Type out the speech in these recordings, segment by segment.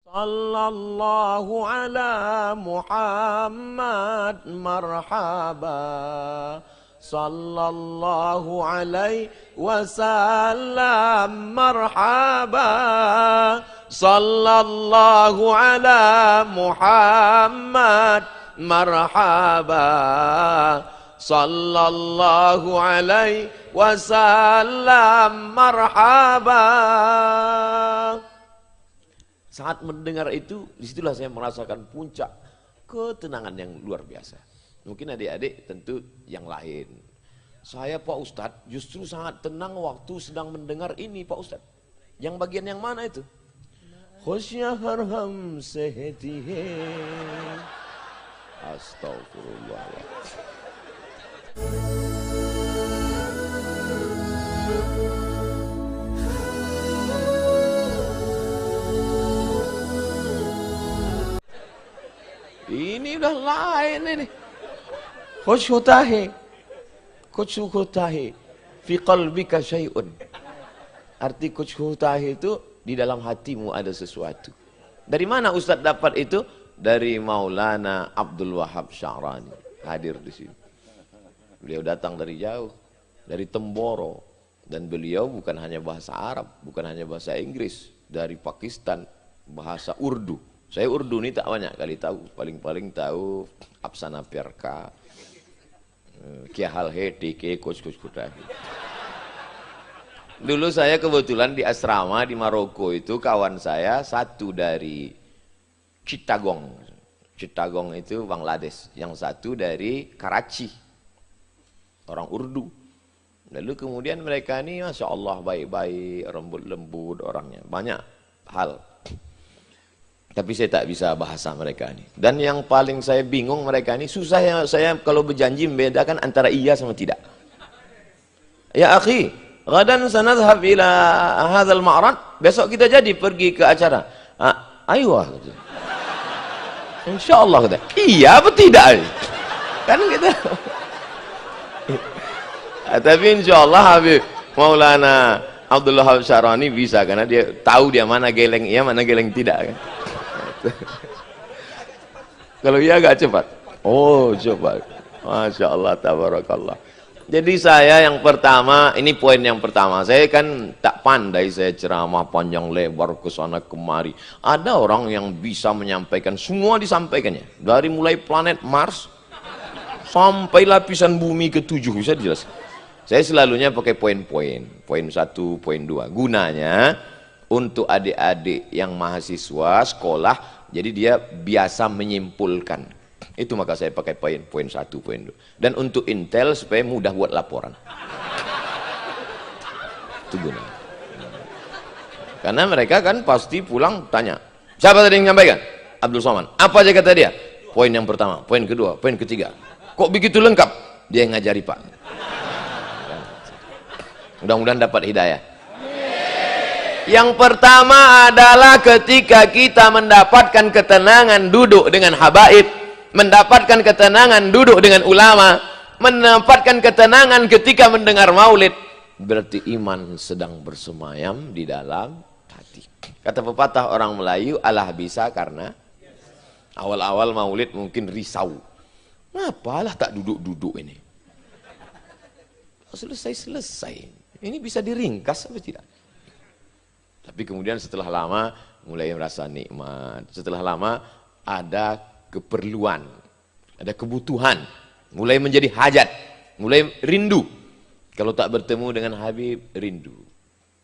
Sallallahu ala Muhammad marhaba. Sallallahu alaihi wasallam marhaba. Sallallahu ala Muhammad marhaba. Sallallahu alaihi wasallam marhaba. Saat mendengar itu, disitulah saya merasakan puncak ketenangan yang luar biasa. Mungkin adik-adik tentu yang lain. Saya Pak Ustadz justru sangat tenang waktu sedang mendengar ini Pak Ustadz. Yang bagian yang mana itu? Khosyah harham sehetihe. Astagfirullahaladzim. Ini udah lain ini. Khusyutahi fi qalbika syai'un. Arti khusyutahi itu di dalam hatimu ada sesuatu. Dari mana Ustaz dapat itu? Dari Maulana Abdul Wahab Sya'rani. Hadir di sini. Beliau datang dari jauh, dari Temboro, dan beliau bukan hanya bahasa Arab, bukan hanya bahasa Inggris, dari Pakistan, bahasa Urdu. Saya Urdu ini tak banyak kali tahu, paling-paling tahu Apsana Perka, Kia Hal He, Ke Coach Kuda. Dulu saya kebetulan di asrama di Maroko itu kawan saya satu dari Chittagong. Chittagong itu Bangladesh, yang satu dari Karachi, orang Urdu. Lalu kemudian mereka ini Masya Allah baik-baik, lembut-lembut orangnya, banyak hal. Tapi saya tak bisa bahasa mereka ini. Dan yang paling saya bingung mereka ini, susah ya saya kalau berjanji membedakan antara iya sama tidak. Ya akhi, gadan sanadhab ila hadzal ma'rad, besok kita jadi pergi ke acara. Ayo. Insyaallah kata. Iya apa tidak? Kan gitu. Tapi insyaallah Habib Maulana Abdullah Wahab Sya'rani bisa, karena dia tahu dia mana geleng iya, mana geleng tidak kan. Kalau iya agak cepat. Oh cepat. Masya Allah, tabarakallah. Jadi saya yang pertama, ini poin yang pertama. Saya kan tak pandai saya ceramah panjang lebar ke sana kemari. Ada orang yang bisa menyampaikan, semua disampaikannya. Dari mulai planet Mars sampai lapisan bumi ke-7 bisa dijelaskan. Saya selalunya pakai poin-poin. Poin 1, poin 2. Gunanya untuk adik-adik yang mahasiswa sekolah, jadi dia biasa menyimpulkan. Itu maka saya pakai poin 1, poin 2. Dan untuk intel supaya mudah buat laporan. Itu guna. Karena mereka kan pasti pulang tanya, siapa tadi yang menyampaikan? Abdul Somad. Apa aja kata dia? Poin yang pertama, poin kedua, poin ketiga. Kok begitu lengkap? Dia yang ngajari Pak. Mudah-mudahan dapat hidayah. Yang pertama adalah ketika kita mendapatkan ketenangan duduk dengan habaib, mendapatkan ketenangan duduk dengan ulama, mendapatkan ketenangan ketika mendengar maulid, berarti iman sedang bersemayam di dalam hati. Kata pepatah orang Melayu, alah bisa karena awal-awal maulid mungkin risau. Ngapalah tak duduk-duduk ini? Selesai-selesai. Ini bisa diringkas apa tidak? Tapi kemudian setelah lama mulai merasa nikmat. Setelah lama ada keperluan, ada kebutuhan, mulai menjadi hajat, mulai rindu. Kalau tak bertemu dengan Habib, rindu.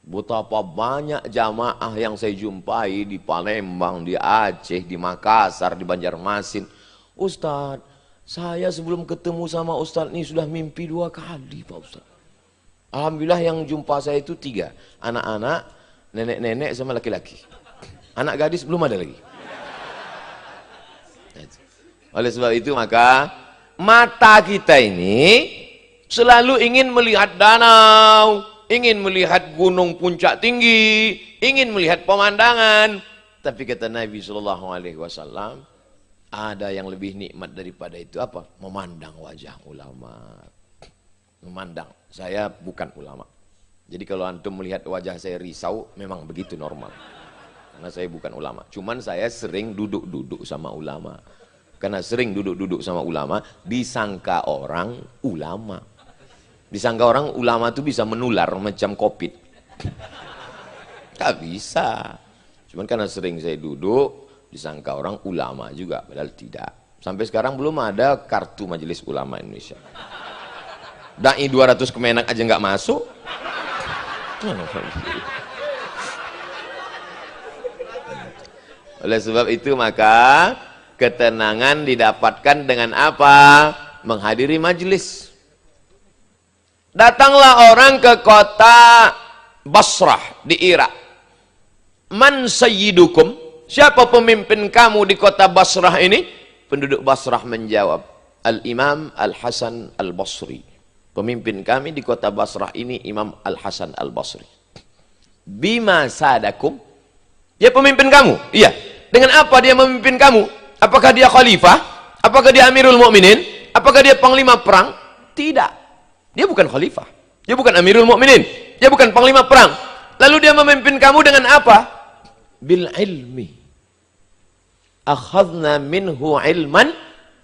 Betapa banyak jamaah yang saya jumpai di Palembang, di Aceh, di Makassar, di Banjarmasin. Ustaz, saya sebelum ketemu sama Ustaz ini sudah mimpi 2 kali Pak Ustaz. Alhamdulillah yang jumpa saya itu 3. Anak-anak, nenek-nenek sama laki-laki. Anak gadis belum ada lagi. Oleh sebab itu maka mata kita ini selalu ingin melihat danau, ingin melihat gunung puncak tinggi, ingin melihat pemandangan. Tapi kata Nabi SAW, ada yang lebih nikmat daripada itu apa? Memandang wajah ulama. Memandang. Saya bukan ulama. Jadi kalau antum melihat wajah saya risau, memang begitu normal. karena saya bukan ulama. Cuman saya sering duduk-duduk sama ulama. Karena sering duduk-duduk sama ulama, disangka orang ulama. Disangka orang ulama itu bisa menular macam COVID. Gak bisa. Cuman karena sering saya duduk, disangka orang ulama juga, padahal tidak. Sampai sekarang belum ada kartu Majelis Ulama Indonesia. Dai 200 Kemenak aja nggak masuk. Oleh sebab itu maka ketenangan didapatkan dengan apa? Menghadiri majelis. Datanglah orang ke kota Basrah di Irak. Man sayyidukum? Siapa pemimpin kamu di kota Basrah ini? Penduduk Basrah menjawab, Al-Imam Al-Hasan Al-Basri. Pemimpin kami di kota Basrah ini Imam Al-Hasan Al-Basri. Bima sadakum? Dia pemimpin kamu? Iya. Dengan apa dia memimpin kamu? Apakah dia khalifah? Apakah dia Amirul Mukminin? Apakah dia panglima perang? Tidak. Dia bukan khalifah. Dia bukan Amirul Mukminin. Dia bukan panglima perang. Lalu dia memimpin kamu dengan apa? Bil ilmi. Akhadna minhu ilman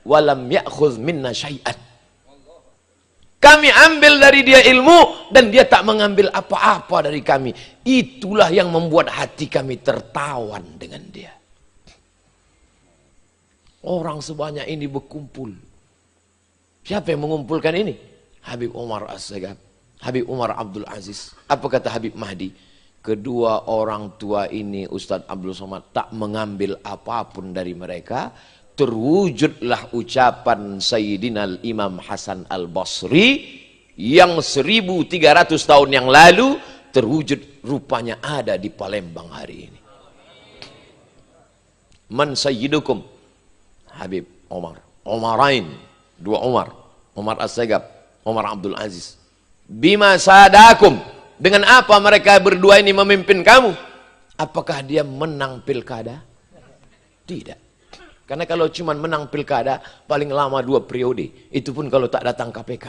walam ya'khudh minna syai'an. Kami ambil dari dia ilmu dan dia tak mengambil apa-apa dari kami. Itulah yang membuat hati kami tertawan dengan dia. Orang sebanyak ini berkumpul. Siapa yang mengumpulkan ini? Habib Umar As-Sagaf, Habib Umar Abdul Aziz. Apa kata Habib Mahdi? Kedua orang tua ini Ustadz Abdul Somad tak mengambil apapun dari mereka. Terwujudlah ucapan Sayyidina Imam Hasan Al-Basri yang 1300 tahun yang lalu terwujud rupanya ada di Palembang hari ini. Man sayyidukum? Habib Umar. Umarain, dua Umar. Umar As-Sagaf, Umar Abdul Aziz. Bima sadakum? Dengan apa mereka berdua ini memimpin kamu? Apakah dia menang pilkada? Tidak. Karena kalau cuma menang pilkada, paling lama 2 periode. Itu pun kalau tak datang KPK.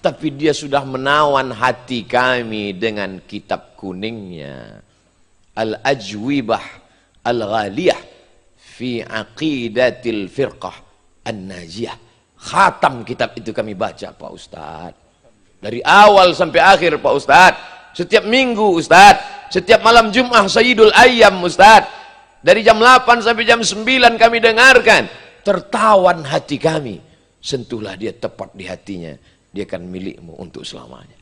Tapi dia sudah menawan hati kami dengan kitab kuningnya. Al-Ajwibah Al-Ghaliyah fi Aqidatil Firqah An-Najiyah. Khatam kitab itu kami baca Pak Ustadz. Dari awal sampai akhir Pak Ustadz. Setiap minggu Ustadz. Setiap malam Jum'ah Sayyidul Ayyam Ustadz. Dari jam 8 sampai jam 9 kami dengarkan. Tertawan hati kami. Sentuhlah dia tepat di hatinya. Dia akan milikmu untuk selamanya.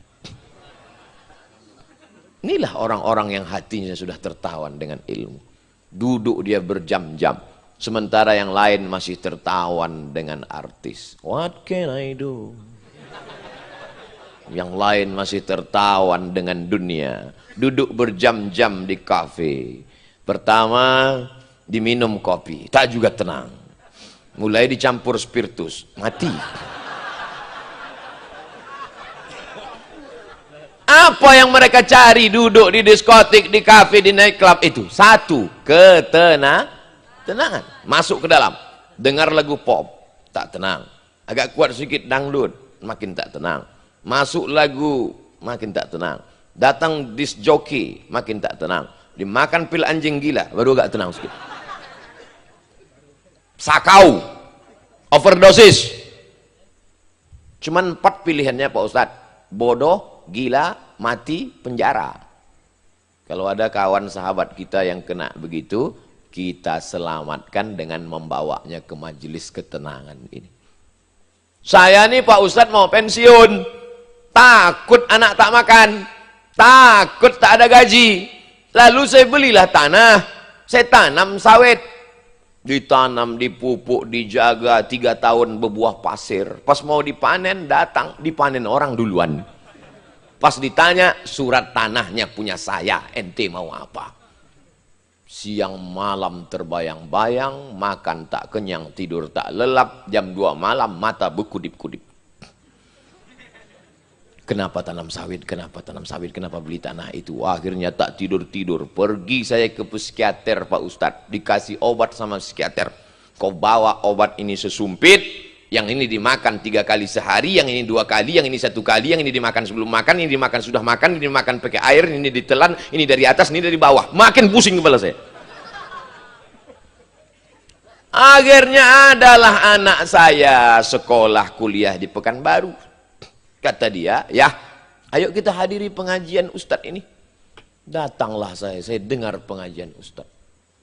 Inilah orang-orang yang hatinya sudah tertawan dengan ilmu. Duduk dia berjam-jam. Sementara yang lain masih tertawan dengan artis. What can I do? Yang lain masih tertawan dengan dunia. Duduk berjam-jam di kafe. Pertama diminum kopi, tak juga tenang. Mulai dicampur spiritus, mati. Apa yang mereka cari duduk di diskotik, di kafe, di nightclub itu? Satu, ketenangan. Masuk ke dalam, dengar lagu pop, tak tenang. Agak kuat sedikit dangdut, makin tak tenang. Masuk lagu, makin tak tenang. Datang disc jockey, makin tak tenang. Dimakan pil anjing gila, baru agak tenang sedikit. Sakau, overdosis. Cuman 4 pilihannya Pak Ustadz. Bodoh, gila, mati, penjara. Kalau ada kawan sahabat kita yang kena begitu, kita selamatkan dengan membawanya ke majelis ketenangan ini. Saya nih Pak Ustadz mau pensiun. Takut anak tak makan. Takut tak ada gaji. Lalu saya belilah tanah. Saya tanam sawit. Ditanam, dipupuk, dijaga 3 tahun berbuah pasir. Pas mau dipanen, datang, dipanen orang duluan. Pas ditanya, surat tanahnya punya saya, ente mau apa? Siang malam terbayang-bayang, makan tak kenyang, tidur tak lelap, jam 2 malam mata berkudip-kudip. Kenapa tanam sawit? Kenapa tanam sawit? Kenapa beli tanah itu? Akhirnya tak tidur-tidur. Pergi saya ke psikiater Pak Ustadz. Dikasih obat sama psikiater. Kau bawa obat ini sesumpit, Yang ini dimakan 3 kali sehari, yang ini 2 kali, yang ini 1 kali, yang ini dimakan sebelum makan, ini dimakan sudah makan, ini dimakan pakai air, ini ditelan, ini dari atas, ini dari bawah. Makin pusing kepala saya. Akhirnya adalah anak saya sekolah kuliah di Pekanbaru. Kata dia, ya ayo kita hadiri pengajian Ustadz ini. Datanglah saya dengar pengajian Ustadz.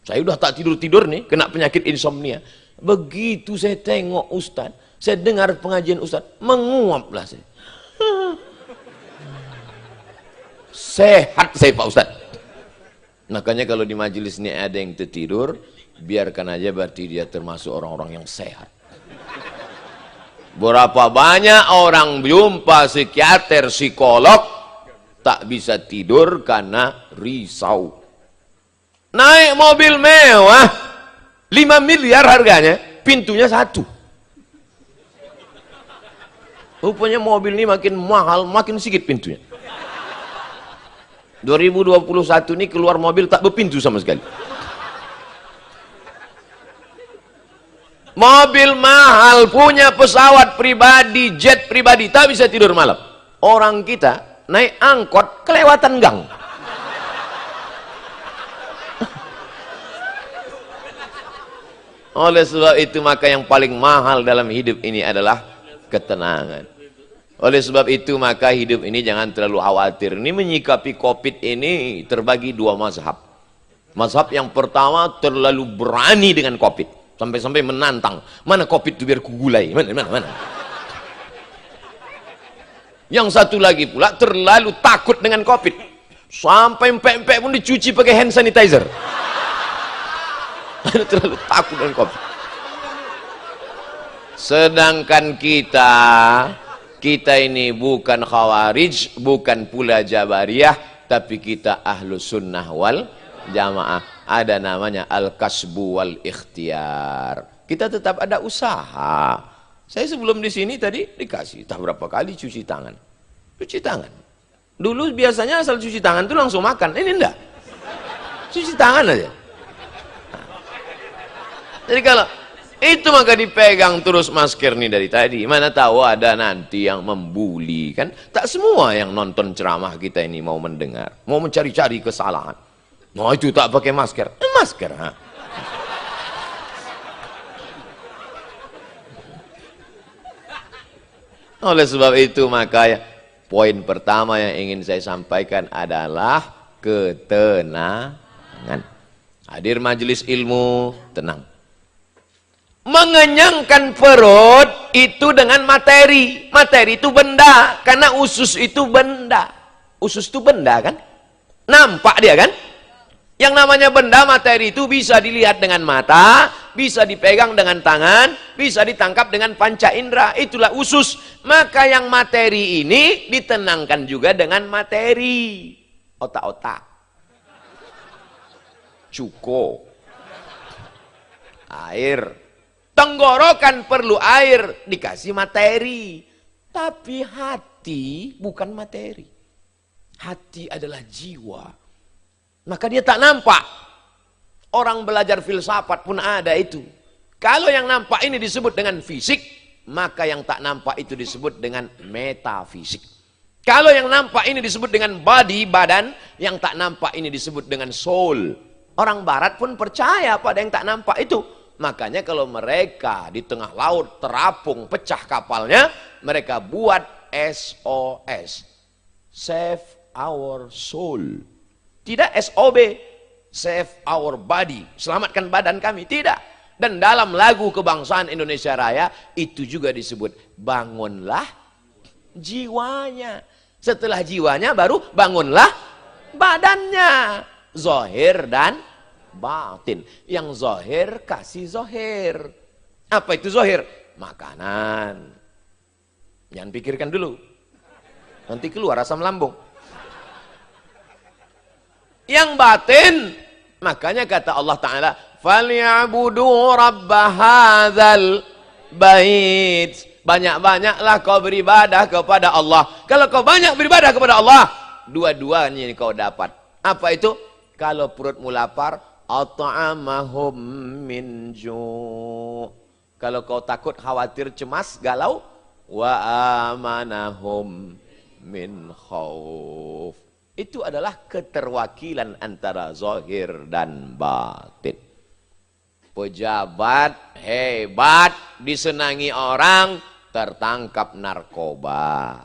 Saya udah tak tidur-tidur nih, kena penyakit insomnia. Begitu saya tengok Ustadz, saya dengar pengajian Ustadz, menguaplah saya. Sehat saya Pak Ustadz. Makanya kalau di majelis ini ada yang tertidur, biarkan aja, berarti dia termasuk orang-orang yang sehat. Berapa banyak orang jumpa psikiater, psikolog, tak bisa tidur karena risau. Naik mobil mewah, 5 miliar harganya, pintunya 1. Rupanya mobil ini makin mahal, makin sedikit pintunya. 2021 ini keluar mobil tak berpintu sama sekali. Mobil mahal, punya pesawat pribadi, jet pribadi, tak bisa tidur malam. Orang kita naik angkot kelewatan gang. Oleh sebab itu maka yang paling mahal dalam hidup ini adalah ketenangan. Oleh sebab itu maka hidup ini jangan terlalu khawatir. Ini menyikapi COVID ini terbagi 2 mazhab. Mazhab yang pertama terlalu berani dengan COVID. Sampai-sampai menantang, mana COVID itu biar kugulai, mana. Yang satu lagi pula terlalu takut dengan COVID, sampai empek-empek pun dicuci pakai hand sanitizer. Terlalu takut dengan COVID. Sedangkan kita ini bukan khawarij, bukan pula jabariyah, tapi kita ahlus sunnah wal jamaah. Ada namanya al-kasbu wal ikhtiar. Kita tetap ada usaha. Saya sebelum di sini tadi dikasih tak berapa kali cuci tangan. Cuci tangan. Dulu biasanya asal cuci tangan tuh langsung makan. Ini enggak. Cuci tangan aja. Jadi kalau itu maka dipegang terus masker nih dari tadi. Mana tahu ada nanti yang membuli kan? Tak semua yang nonton ceramah kita ini mau mendengar, mau mencari-cari kesalahan. Nah itu tak pakai masker, masker. Ha? Oleh sebab itu maka ya, poin pertama yang ingin saya sampaikan adalah ketenangan. Hadir majelis ilmu, tenang. Mengenyangkan perut itu dengan materi. Materi itu benda, karena usus itu benda. Usus itu benda kan? Nampak dia kan? Yang namanya benda materi itu bisa dilihat dengan mata, bisa dipegang dengan tangan, bisa ditangkap dengan panca indera. Itulah usus. Maka yang materi ini ditenangkan juga dengan materi. Otak-otak. Cuko. Air. Tenggorokan perlu air, dikasih materi. Tapi hati bukan materi. Hati adalah jiwa. Maka dia tak nampak. Orang belajar filsafat pun ada itu. Kalau yang nampak ini disebut dengan fisik, maka yang tak nampak itu disebut dengan metafisik. Kalau yang nampak ini disebut dengan body, badan, yang tak nampak ini disebut dengan soul. Orang barat pun percaya pada yang tak nampak itu. Makanya kalau mereka di tengah laut terapung, pecah kapalnya, mereka buat SOS. Save our soul. Tidak SOB, save our body, selamatkan badan kami, tidak. Dan dalam lagu kebangsaan Indonesia Raya, itu juga disebut, bangunlah jiwanya. Setelah jiwanya baru bangunlah badannya. Zohir dan batin. Yang zohir kasih zohir. Apa itu zohir? Makanan. Jangan pikirkan dulu. Nanti keluar asam lambung. Yang batin, makanya kata Allah Ta'ala, فَلْيَعْبُدُوا رَبَّ هَذَا الْبَيْتِ. Banyak-banyaklah kau beribadah kepada Allah. Kalau kau banyak beribadah kepada Allah, dua-duanya kau dapat. Apa itu? Kalau perutmu lapar, أَطْعَمَهُمْ مِنْ جُوعٍ. Kalau kau takut, khawatir, cemas, galau, wa amanahum min khauf. Itu adalah keterwakilan antara zahir dan batin. Pejabat hebat disenangi orang, tertangkap narkoba.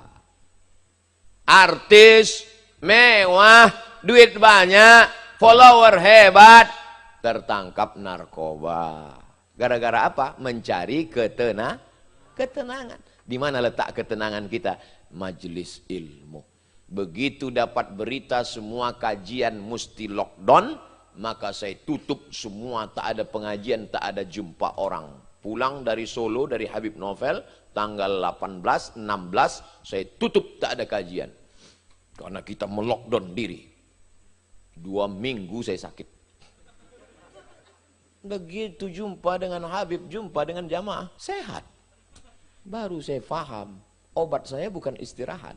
Artis mewah, duit banyak, follower hebat, tertangkap narkoba. Gara-gara apa? Mencari ketenangan. Di mana letak ketenangan kita? Majelis ilmu. Begitu dapat berita semua kajian mesti lockdown, maka saya tutup semua, tak ada pengajian, tak ada jumpa orang. Pulang dari Solo, dari Habib Novel, tanggal 18, 16, saya tutup, tak ada kajian. Karena kita melockdown diri. 2 minggu saya sakit. Begitu jumpa dengan Habib, jumpa dengan jamaah, sehat. Baru saya paham, obat saya bukan istirahat.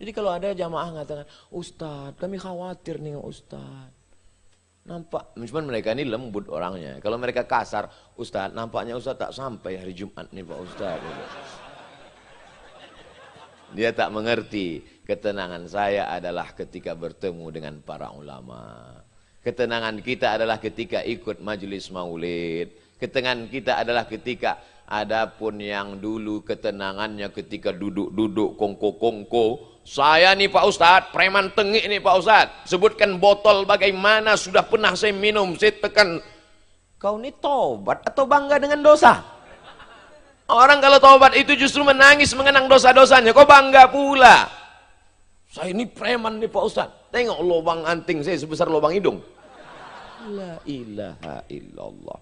Jadi kalau ada jamaah mengatakan, Ustadz, kami khawatir nih Ustadz. Nampak, cuman mereka ini lembut orangnya. Kalau mereka kasar, Ustadz, nampaknya Ustadz tak sampai hari Jumat nih Pak Ustadz. Dia tak mengerti, ketenangan saya adalah ketika bertemu dengan para ulama. Ketenangan kita adalah ketika ikut majelis maulid. Ketenangan kita adalah ketika, adapun yang dulu ketenangannya ketika duduk-duduk kongko-kongko. Saya nih Pak Ustadz, preman tengik nih Pak Ustadz. Sebutkan botol bagaimana sudah pernah saya minum, saya tekan. Kau ini tobat atau bangga dengan dosa? Orang kalau tobat itu justru menangis mengenang dosa-dosanya. Kau bangga pula. Saya ini preman nih Pak Ustadz. Tengok lubang anting saya sebesar lubang hidung. La ilaha illallah.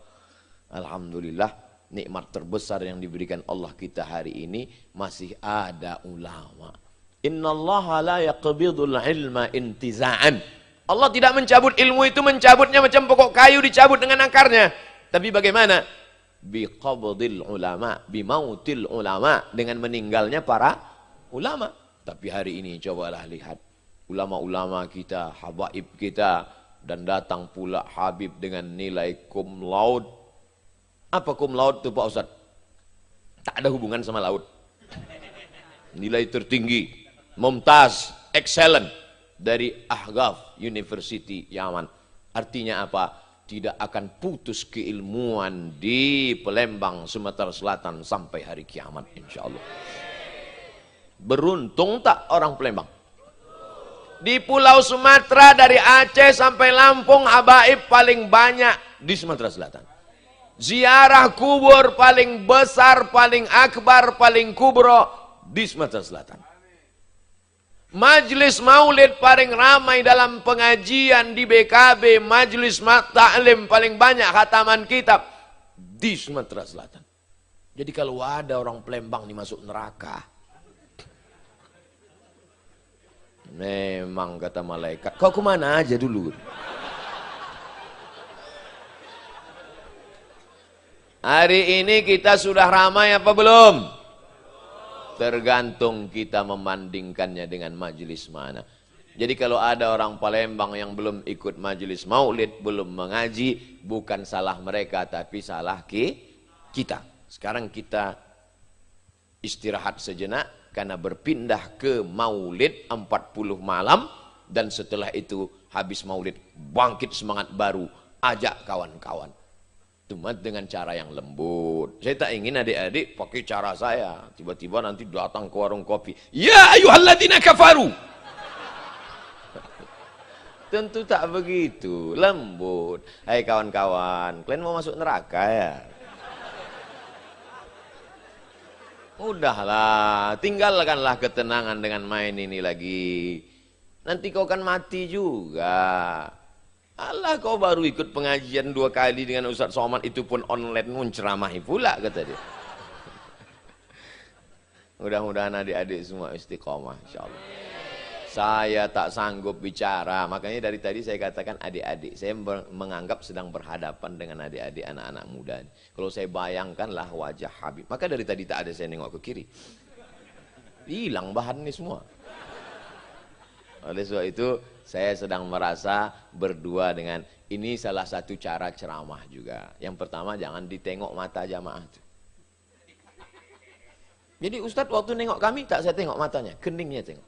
Alhamdulillah, nikmat terbesar yang diberikan Allah kita hari ini, masih ada ulama. Innallaha la yaqbidul ilma intiza'an. Allah tidak mencabut ilmu itu, mencabutnya macam pokok kayu dicabut dengan akarnya. Tapi bagaimana? Biqabdil ulama, bimautil ulama, dengan meninggalnya para ulama. Tapi hari ini cobalah lihat ulama-ulama kita, habaib kita, dan datang pula Habib dengan nilai cum laude. Apa cum laude itu Pak Ustadz? Tak ada hubungan sama laut. Nilai tertinggi, mumtaz, excellent, dari Ahqaf University Yaman. Artinya apa? Tidak akan putus keilmuan di Palembang, Sumatera Selatan sampai hari kiamat insya Allah. Beruntung tak orang Palembang? Di Pulau Sumatera dari Aceh sampai Lampung, habaib paling banyak di Sumatera Selatan. Ziarah kubur paling besar, paling akbar, paling kubro di Sumatera Selatan. Majlis maulid paling ramai dalam pengajian di BKB, majlis ta'lim paling banyak khataman kitab di Sumatera Selatan. Jadi kalau ada orang Palembang nih masuk neraka, memang kata malaikat, kau kemana aja dulu? Hari ini kita sudah ramai apa belum? Tergantung kita membandingkannya dengan majelis mana. Jadi kalau ada orang Palembang yang belum ikut majelis maulid, belum mengaji, bukan salah mereka, tapi salah kita. Sekarang kita istirahat sejenak, karena berpindah ke maulid 40 malam, dan setelah itu habis maulid, bangkit semangat baru, ajak kawan-kawan. Cuma dengan cara yang lembut. Saya tak ingin adik-adik pakai cara saya. Tiba-tiba nanti datang ke warung kopi. Ya ayyuhalladzina kafaru. Tentu tak begitu. Lembut. Hai kawan-kawan, kalian mau masuk neraka ya? Udahlah, tinggalkanlah ketenangan dengan main ini lagi. Nanti kau kan mati juga. Allah, kau baru ikut pengajian 2 kali dengan Ustaz Somad, itu pun online, menceramahi pula kata dia. Mudah-mudahan adik-adik semua istiqomah insyaallah. Saya tak sanggup bicara, makanya dari tadi saya katakan adik-adik. Saya menganggap sedang berhadapan dengan adik-adik anak-anak muda. Kalau saya bayangkanlah wajah Habib, maka dari tadi tak ada saya nengok ke kiri. Hilang bahan ini semua. Oleh sebab itu saya sedang merasa berdua dengan ini, salah satu cara ceramah juga. Yang pertama, jangan ditengok mata jamaah. Jadi Ustadz waktu nengok kami, tak saya tengok matanya, keningnya tengok.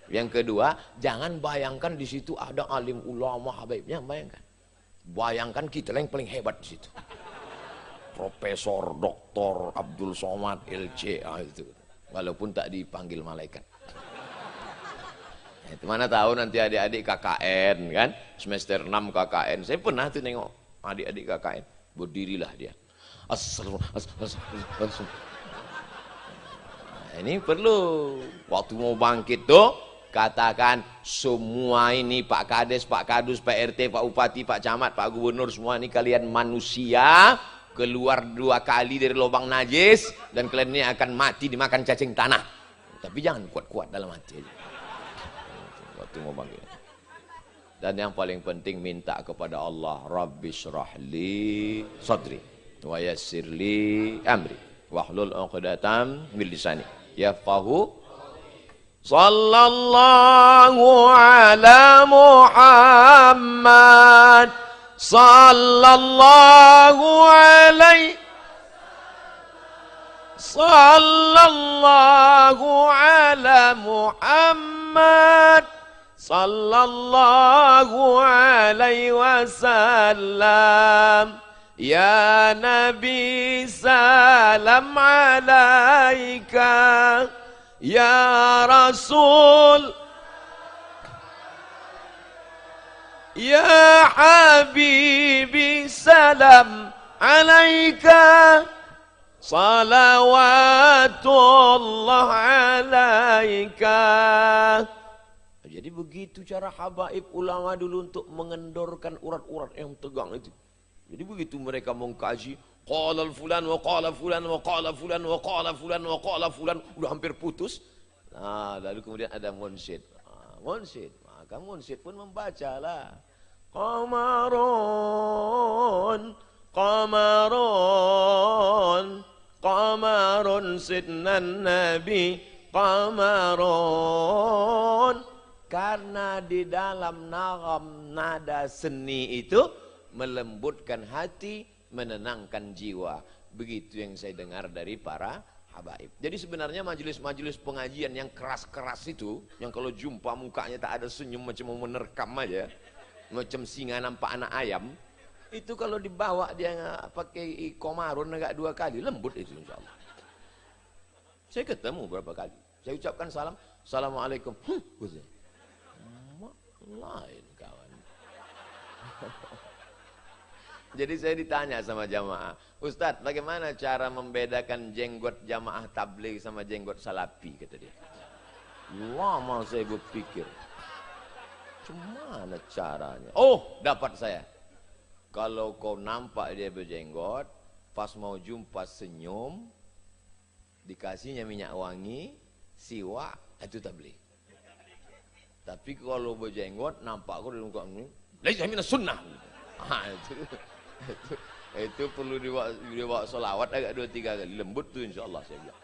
Yang kedua, jangan bayangkan di situ ada alim ulama habaibnya, bayangkan. Bayangkan kita yang paling hebat di situ. Profesor, Doktor Abdul Somad, LC, itu. Walaupun tak dipanggil malaikat. Itu mana tahu nanti adik-adik KKN kan, semester 6 KKN. Saya pernah tuh nengok adik-adik KKN, berdirilah dia. Ini perlu waktu mau bangkit tuh katakan semua ini Pak Kades, Pak Kadus, Pak RT, Pak Upati, Pak Camat, Pak Gubernur, semua ini kalian manusia keluar 2 kali dari lubang najis dan kalian ini akan mati dimakan cacing tanah. Tapi jangan kuat-kuat dalam hati aja. Waktu mau bangkit. Dan yang paling penting minta kepada Allah, Rabbi syrahli sadri wa yassirli amri wahlul 'uqdatam min lisani yafqahu. Sallallahu ala Muhammad sallallahu alaihi sallallahu ala Muhammad sallallahu alaihi wasallam. Ya Nabi salam alaika, ya Rasul, ya Habibi salam alaika, salawatullah alaika. Jadi begitu cara habaib ulama dulu untuk mengendorkan urat-urat yang tegang itu. Jadi begitu mereka mengkaji, qala fulan wa qala fulan wa qala fulan wa qala fulan wa qala fulan, udah hampir putus. Nah, lalu kemudian ada munsyid. Munsyid, maka munsyid pun membacalah. Qamarun, qamarun, qamarun sidnan nabi, qamarun. Karena di dalam nagam nada seni itu melembutkan hati, menenangkan jiwa. Begitu yang saya dengar dari para habaib. Jadi sebenarnya majelis-majelis pengajian yang keras-keras itu, yang kalau jumpa mukanya tak ada senyum, macam mau menerkam aja, macam singa nampak anak ayam, itu kalau dibawa dia pakai komarun agak 2 kali, lembut itu insya Allah. Saya ketemu berapa kali, saya ucapkan salam, assalamualaikum, lain kawan. Jadi saya ditanya sama jamaah, Ustadz bagaimana cara membedakan jenggot jamaah tabligh sama jenggot salafi, kata dia. Lama saya berpikir, gimana caranya? Oh, dapat saya. Kalau kau nampak dia berjenggot, pas mau jumpa senyum, dikasihnya minyak wangi, siwak, itu tabligh. Tapi kalau berjenggot, nampak kau di muka ini, laisa minas sunnah. Itu perlu dibawa solawat agak 2-3 kali, lembut tuh insya Allah saya bilang.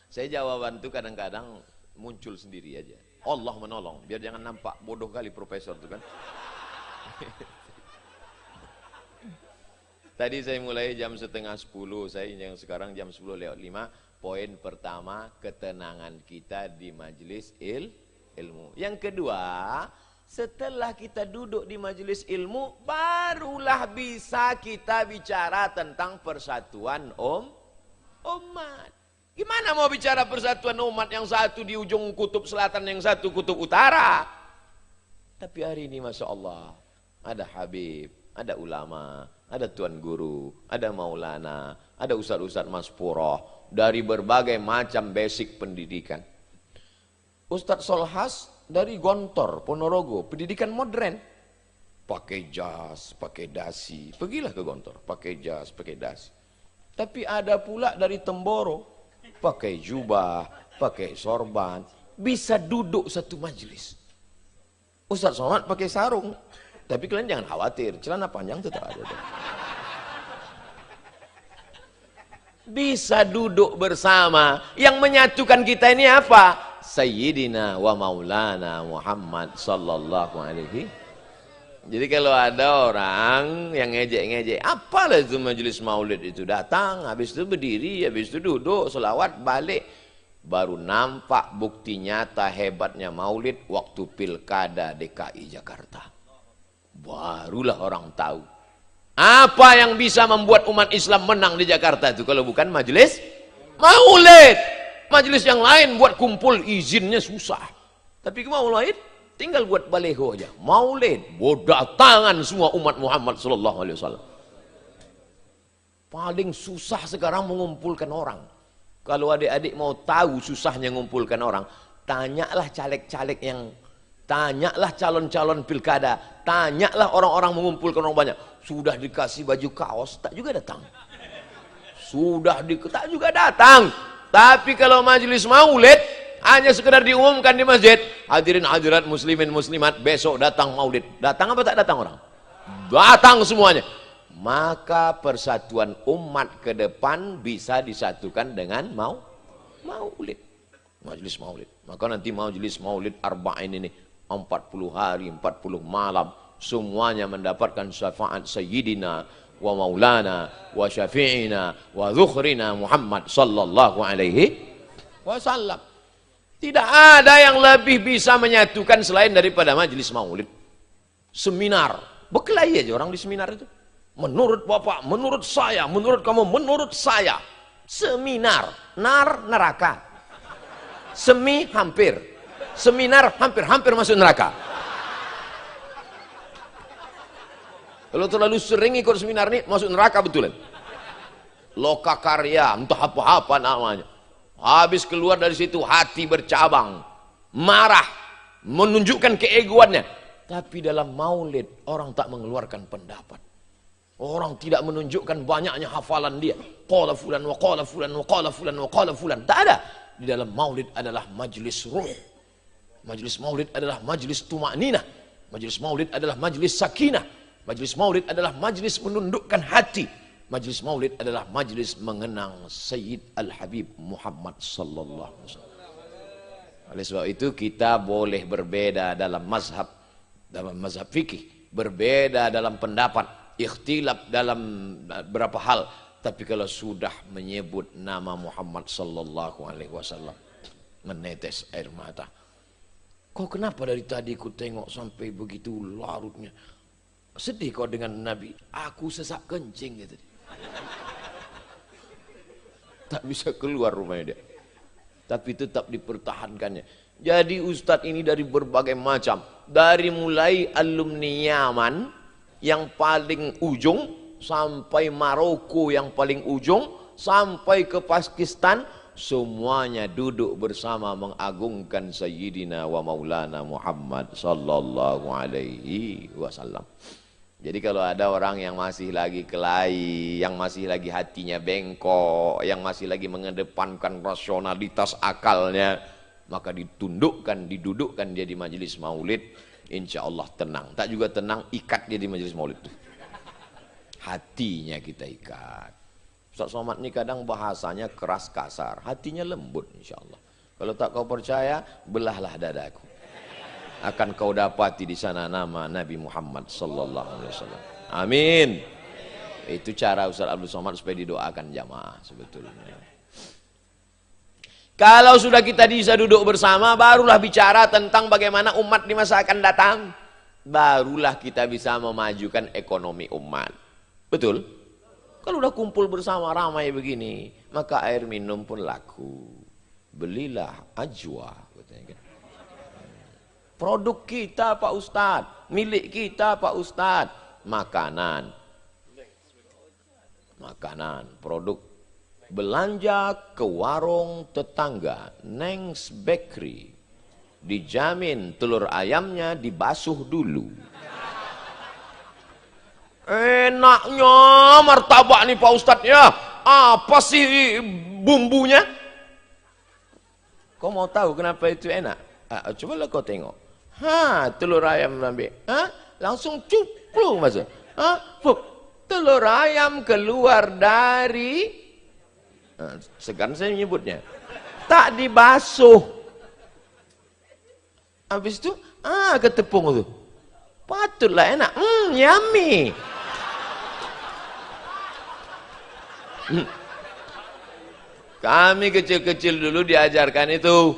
Saya jawaban tuh kadang-kadang muncul sendiri aja. Allah menolong, biar jangan nampak bodoh kali profesor tuh kan. Tadi saya mulai jam 9:30, saya yang sekarang jam 10:05. Poin pertama, ketenangan kita di majelis ilmu. Yang kedua, setelah kita duduk di majelis ilmu, barulah bisa kita bicara tentang persatuan umat. Gimana mau bicara persatuan umat, yang satu di ujung kutub selatan, yang satu kutub utara? Tapi hari ini Masya Allah, ada Habib, ada ulama, ada Tuan Guru, ada Maulana, ada Ustadz-Ustadz Maspurah, dari berbagai macam basic pendidikan. Ustadz Solhas dari Gontor, Ponorogo, pendidikan modern. Pakai jas, pakai dasi. Pergilah ke Gontor, pakai jas, pakai dasi. Tapi ada pula dari Temboro, pakai jubah, pakai sorban. Bisa duduk satu majelis. Ustadz Somad pakai sarung. Tapi kalian jangan khawatir, celana panjang tetap ada. Bisa duduk bersama. Yang menyatukan kita ini apa? Sayyidina wa maulana Muhammad sallallahu alaihi. Jadi kalau ada orang yang ngejek-ngejek, apalah itu majelis maulid itu, datang, habis itu berdiri, habis itu duduk, selawat, balik. Baru nampak bukti nyata hebatnya maulid waktu pilkada DKI Jakarta. Barulah orang tahu. Apa yang bisa membuat umat Islam menang di Jakarta itu kalau bukan majelis maulid. Majelis yang lain buat kumpul izinnya susah. Tapi maulid tinggal buat baleho aja. Maulid, berdatangan semua umat Muhammad sallallahu alaihi wasallam. Paling susah sekarang mengumpulkan orang. Kalau adik-adik mau tahu susahnya mengumpulkan orang, tanyalah caleg-caleg tanyalah calon-calon pilkada, tanyalah orang-orang mengumpulkan orang banyak. Sudah dikasih baju kaos, tak juga datang. Tak juga datang. Tapi kalau majelis maulid, hanya sekedar diumumkan di masjid, hadirin hadirat muslimin muslimat, besok datang maulid. Datang apa tak datang orang? Datang semuanya. Maka persatuan umat ke depan bisa disatukan dengan maulid. Majelis maulid. Maka nanti majelis maulid arba'in ini 40 hari, 40 malam, semuanya mendapatkan syafaat sayyidina wa maulana wa syafi'ina wa dzukhrina Muhammad sallallahu alaihi wasallam. Tidak ada yang lebih bisa menyatukan selain daripada majelis maulid. Seminar, berkelahi aja orang di seminar itu. Menurut Bapak, menurut saya, menurut kamu, menurut saya. Seminar, neraka. Semi hampir. Seminar hampir masuk neraka. Kalau terlalu sering ikut seminar ini masuk neraka betulan. Loka karya, entah apa-apa namanya. Habis keluar dari situ hati bercabang, marah, menunjukkan keegoannya. Tapi dalam maulid orang tak mengeluarkan pendapat. Orang tidak menunjukkan banyaknya hafalan dia. Qala fulan wa qala fulan wa qala fulan wa qala fulan. Tak ada. Di dalam maulid adalah majlis ruh. Majlis maulid adalah majlis tumakninah. Majlis maulid adalah majlis sakinah. Majlis maulid adalah majlis menundukkan hati. Majlis maulid adalah majlis mengenang Sayyid Al-Habib Muhammad sallallahu alaihi wasallam. Oleh sebab itu kita boleh berbeda dalam mazhab fikih, berbeda dalam pendapat, ikhtilaf dalam berapa hal, tapi kalau sudah menyebut nama Muhammad sallallahu alaihi wasallam menetes air mata. Kau kenapa dari tadi ku tengok sampai begitu larutnya? Sedih kau dengan Nabi? Aku sesak kencing gitu. Tak bisa keluar rumahnya dia. Tapi tetap dipertahankannya. Jadi ustadz ini dari berbagai macam, dari mulai alumni Yaman yang paling ujung sampai Maroko yang paling ujung sampai ke Pakistan, semuanya duduk bersama mengagungkan Sayyidina wa Maulana Muhammad sallallahu alaihi wasallam. Jadi kalau ada orang yang masih lagi kelahi, yang masih lagi hatinya bengkok, yang masih lagi mengedepankan rasionalitas akalnya, maka didudukkan dia di majelis maulid, insya Allah tenang. Tak juga tenang, ikat dia di majelis maulid itu. Hatinya kita ikat. Ustaz Somad ini kadang bahasanya keras kasar, hatinya lembut insya Allah. Kalau tak kau percaya, belahlah dadaku. Akan kau dapati di sana nama Nabi Muhammad sallallahu alaihi wasallam. Amin. Itu cara Ustaz Abdul Somad supaya didoakan jamaah sebetulnya. Kalau sudah kita bisa duduk bersama, barulah bicara tentang bagaimana umat di masa akan datang. Barulah kita bisa memajukan ekonomi umat. Betul? Kalau udah kumpul bersama ramai begini, maka air minum pun laku. Belilah ajwa, katanya kan. Produk kita Pak Ustadz, milik kita Pak Ustadz, makanan, produk. Belanja ke warung tetangga, Neng's Bakery, dijamin telur ayamnya dibasuh dulu. Enaknya martabak nih Pak Ustadz ya, apa sih bumbunya? Kau mau tahu kenapa itu enak? Cobalah kau tengok. Telur ayam ambil, langsung cuplung masuk. Telur ayam keluar dari, segan saya menyebutnya, tak dibasuh. Habis itu, ketepung itu. Patutlah enak. Yummy. Kami kecil-kecil dulu diajarkan itu.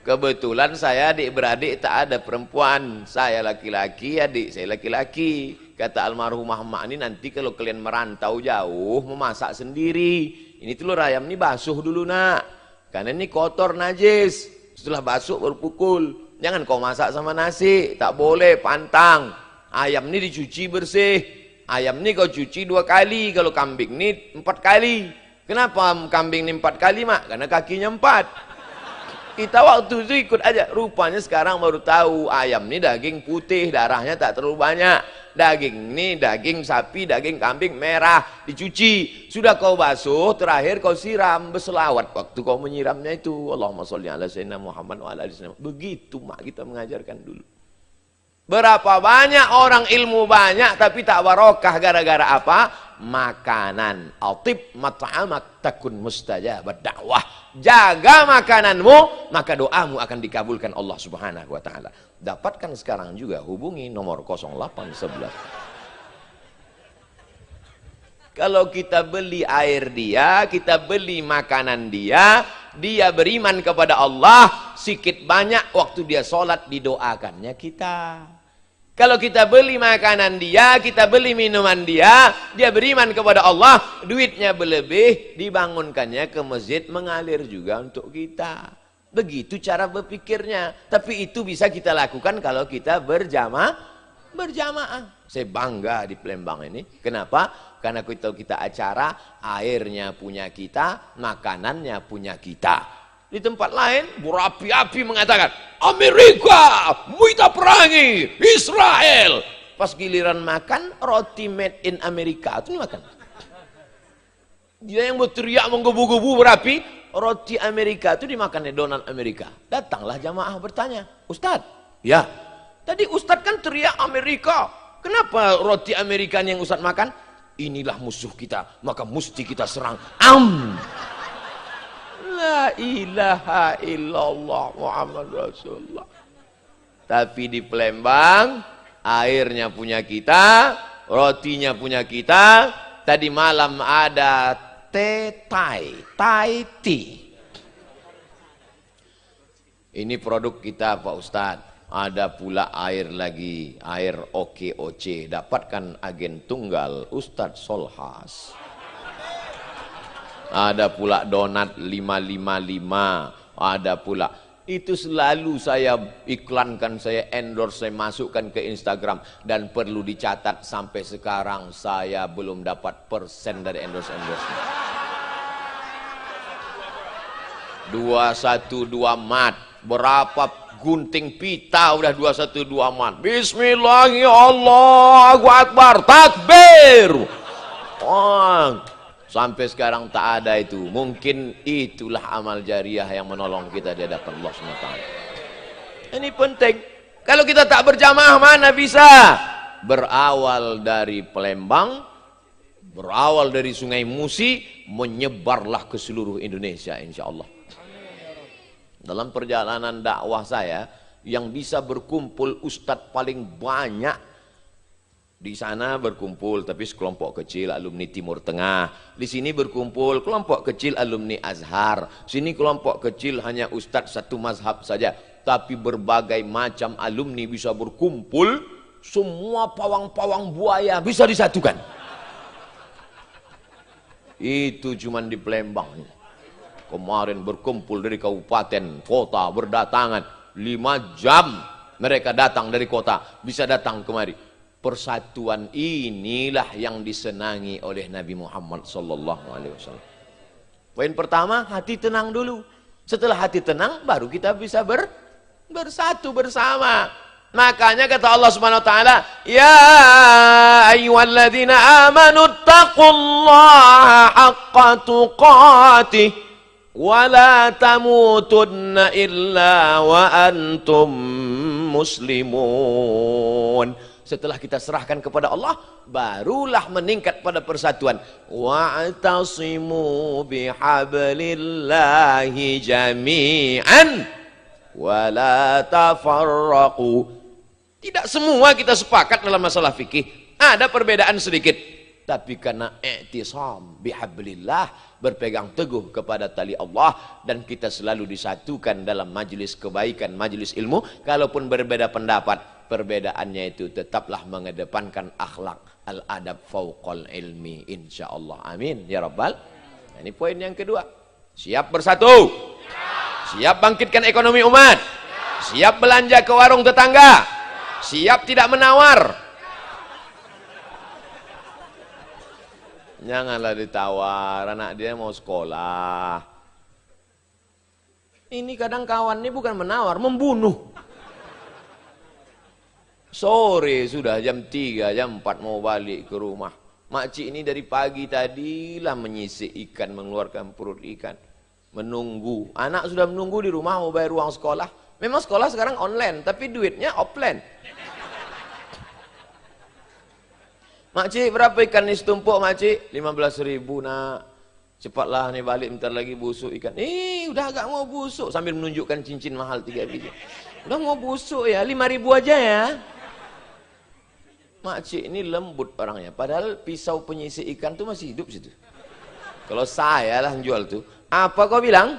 Kebetulan saya adik-beradik tak ada perempuan. Saya laki-laki, adik saya laki-laki. Kata almarhumah emak ini, nanti kalau kalian merantau jauh, memasak sendiri. Ini telur ayam ini basuh dulu nak. Karena ini kotor najis. Setelah basuh baru pukul. Jangan kau masak sama nasi. Tak boleh, pantang. Ayam ini dicuci bersih. Ayam ini kau cuci 2 kali. Kalau kambing ini 4 kali. Kenapa kambing ini 4 kali mak? Karena kakinya 4. Kita waktu itu ikut aja. Rupanya sekarang baru tahu ayam ini daging putih, darahnya tak terlalu banyak. Daging ini daging sapi, daging kambing merah, dicuci. Sudah kau basuh, terakhir kau siram berselawat. Waktu kau menyiramnya itu, Allahumma sholli ala sayyidina Muhammad wa ala alihi wasallam. Begitu mak kita mengajarkan dulu. Berapa banyak orang ilmu banyak tapi tak barokah gara-gara apa? Makanan. Atib mat'amak takun mustajabad dakwah. Jaga makananmu, maka doamu akan dikabulkan Allah Subhanahu wa taala. Dapatkan sekarang juga, hubungi nomor 0811. Kalau kita beli air dia, kita beli makanan dia, dia beriman kepada Allah, sikit banyak waktu dia sholat didoakannya kita. Kalau kita beli makanan dia, kita beli minuman dia, dia beriman kepada Allah, duitnya berlebih, dibangunkannya ke masjid, mengalir juga untuk kita. Begitu cara berpikirnya. Tapi itu bisa kita lakukan kalau kita berjamaah. Saya bangga di Palembang ini. Kenapa? Karena kita acara, airnya punya kita, makanannya punya kita. Di tempat lain, berapi-api mengatakan, Amerika, kita perangi, Israel. Pas giliran makan, roti made in Amerika, itu makan. Dia yang berteriak menggebu-gebu berapi, roti Amerika itu dimakannya Donald Amerika. Datanglah jamaah bertanya, Ustadz, ya, tadi Ustadz kan teriak Amerika, kenapa roti Amerika yang Ustadz makan? Inilah musuh kita, maka mesti kita serang. La ilaha illallah Muhammad Rasulullah. Tapi di Palembang, airnya punya kita, rotinya punya kita. Tadi malam ada Thai tea. Ini produk kita Pak Ustadz. Ada pula air lagi, air OKOC. Dapatkan agen tunggal Ustadz Solhas. Ada pula donat 555, ada pula. Itu selalu saya iklankan, saya endorse, saya masukkan ke Instagram. Dan perlu dicatat, sampai sekarang saya belum dapat persen dari endorse-endorse. 212 mat, berapa gunting pita udah 212 mat. Bismillahirrahmanirrahim, Allahu Akbar, takbir. Sampai sekarang tak ada itu. Mungkin itulah amal jariah yang menolong kita di hadapan Allah SWT. Ini penting. Kalau kita tak berjamaah mana bisa? Berawal dari Palembang, berawal dari Sungai Musi, menyebarlah ke seluruh Indonesia insya Allah. Dalam perjalanan dakwah saya, yang bisa berkumpul ustadz paling banyak di sana berkumpul, tapi sekelompok kecil alumni Timur Tengah. Di sini berkumpul kelompok kecil alumni Azhar. Sini kelompok kecil hanya ustadz satu mazhab saja. Tapi berbagai macam alumni bisa berkumpul. Semua pawang-pawang buaya bisa disatukan. Itu cuma di Palembang. Kemarin berkumpul dari kabupaten, kota, berdatangan. 5 jam mereka datang dari kota, bisa datang kemari. Persatuan inilah yang disenangi oleh Nabi Muhammad SAW. Poin pertama, hati tenang dulu. Setelah hati tenang, baru kita bisa bersatu bersama. Makanya kata Allah Subhanahu Wa Taala, Ya ayyuhalladzina amanu taqullaha haqqa tuqatih wa la tamutunna illa wa antum muslimun. Setelah kita serahkan kepada Allah, barulah meningkat pada persatuan. Wa'tasimu bihablillahi jami'an wa la tafarraqu. Tidak semua kita sepakat dalam masalah fikih. Ada perbedaan sedikit. Tapi karena i'tisam bihablillah, berpegang teguh kepada tali Allah, dan kita selalu disatukan dalam majelis kebaikan, majelis ilmu. Kalaupun berbeda pendapat, perbedaannya itu tetaplah mengedepankan akhlak, al-adab fauqal ilmi, insyaallah. Amin ya rabbal. Nah, ini poin yang kedua. Siap bersatu? Siap bangkitkan ekonomi umat? Siap belanja ke warung tetangga? Siap tidak menawar? Janganlah ditawar, anak dia mau sekolah. Ini kadang kawan ini bukan menawar, membunuh. Sore sudah jam 3, jam 4 mau balik ke rumah. Makcik ini dari pagi tadilah menyisik ikan, mengeluarkan perut ikan. Menunggu, anak sudah menunggu di rumah mau bayar uang sekolah. Memang sekolah sekarang online, tapi duitnya offline. Makcik, berapa ikan ini setumpuk, makcik? 15.000 nak. Cepatlah nih balik, bentar lagi busuk ikan. Udah agak mau busuk, sambil menunjukkan cincin mahal 3 biji. Udah mau busuk ya, 5.000 aja ya. Makcik ini lembut orangnya, padahal pisau penyisik ikan tuh masih hidup situ. Kalau saya lah yang jual tuh, apa kau bilang?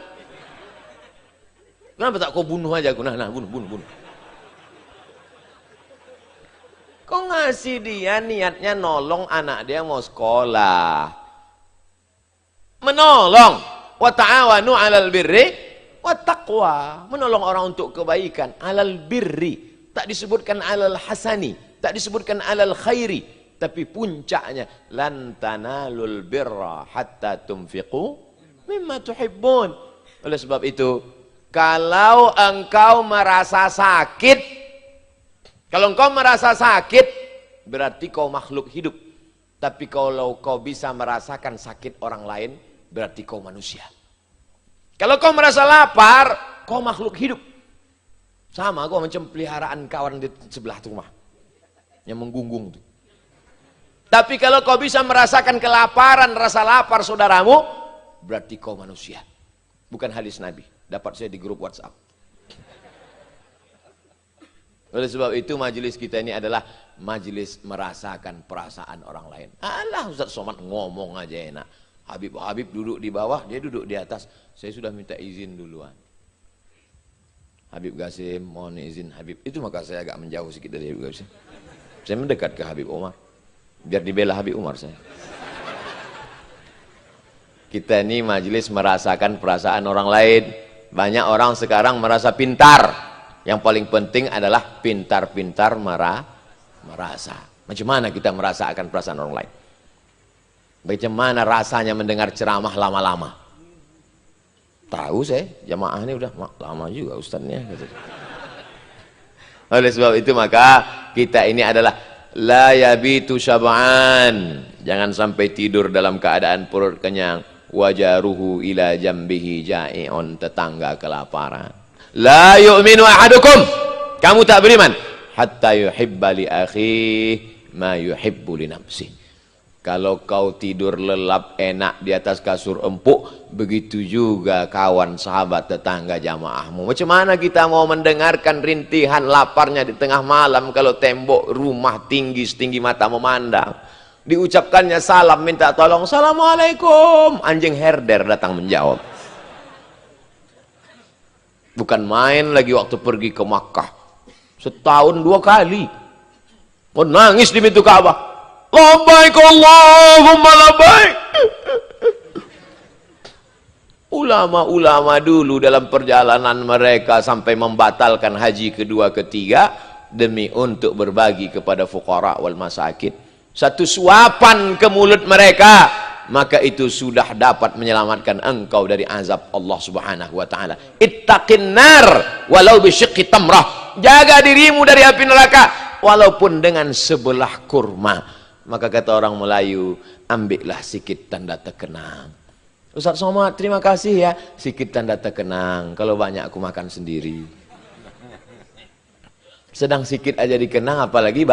Kenapa tak kau bunuh aja aku? Nah, bunuh. Kau ngasih dia niatnya nolong anak dia mau sekolah. Menolong. Wa ta'awanu 'alal birri wat taqwa. Menolong orang untuk kebaikan, 'alal birri. Tak disebutkan 'alal hasani, tak disebutkan 'alal khairi, tapi puncaknya lan tanalul birra hatta tunfiqu mimma tuhibbun. Oleh sebab itu, kalau engkau merasa sakit, kalau engkau merasa sakit, berarti kau makhluk hidup. Tapi kalau kau bisa merasakan sakit orang lain, berarti kau manusia. Kalau kau merasa lapar, kau makhluk hidup. Sama kau macam peliharaan kawan di sebelah rumah yang menggunggung. Tapi kalau kau bisa merasakan kelaparan, rasa lapar saudaramu, berarti kau manusia. Bukan hadis Nabi. Dapat saya di grup WhatsApp. Oleh sebab itu majelis kita ini adalah majelis merasakan perasaan orang lain. Alah, Ustaz Somad ngomong aja enak. Habib duduk di bawah, dia duduk di atas. Saya sudah minta izin duluan. Habib Qasim, mohon izin Habib. Itu maka saya agak menjauh sedikit dari Habib Qasim. Saya mendekat ke Habib Umar. Biar dibela Habib Umar saya. Kita ini majelis merasakan perasaan orang lain. Banyak orang sekarang merasa pintar. Yang paling penting adalah pintar-pintar merasa. Macam mana kita merasakan perasaan orang lain? Bagaimana rasanya mendengar ceramah lama-lama? Tahu saya, jamaah ini udah lama juga ustaznya. Oleh sebab itu maka kita ini adalah la yabitu syab'an. Jangan sampai tidur dalam keadaan perut kenyang. Wajaruhu ila jambihi ja'i'un, tetangga kelaparan. La yu'minu ahadukum, kamu tak beriman hatta yuhibba li akhihi ma yuhibbu li nafsihi. Kalau kau tidur lelap enak di atas kasur empuk, begitu juga kawan, sahabat, tetangga, jamaahmu. Macam mana kita mau mendengarkan rintihan laparnya di tengah malam kalau tembok rumah tinggi setinggi mata memandang? Diucapkannya salam, minta tolong, assalamualaikum, anjing herder datang menjawab. Bukan main lagi waktu pergi ke Makkah. Setahun 2 kali. Menangis di pintu Ka'bah. Labbaik Allahumma labbaik. Ulama-ulama dulu dalam perjalanan mereka sampai membatalkan haji kedua ketiga demi untuk berbagi kepada fuqara wal masakin. Satu suapan ke mulut mereka, maka itu sudah dapat menyelamatkan engkau dari azab Allah Subhanahu wa taala. Ittaqin nar walau bisyiqqi tamrah. Jaga dirimu dari api neraka walaupun dengan sebelah kurma. Maka kata orang Melayu, ambillah sikit tanda terkenang. Ustaz Somad, terima kasih ya. Sikit tanda terkenang. Kalau banyak aku makan sendiri. Sedang sikit aja dikenang, apalagi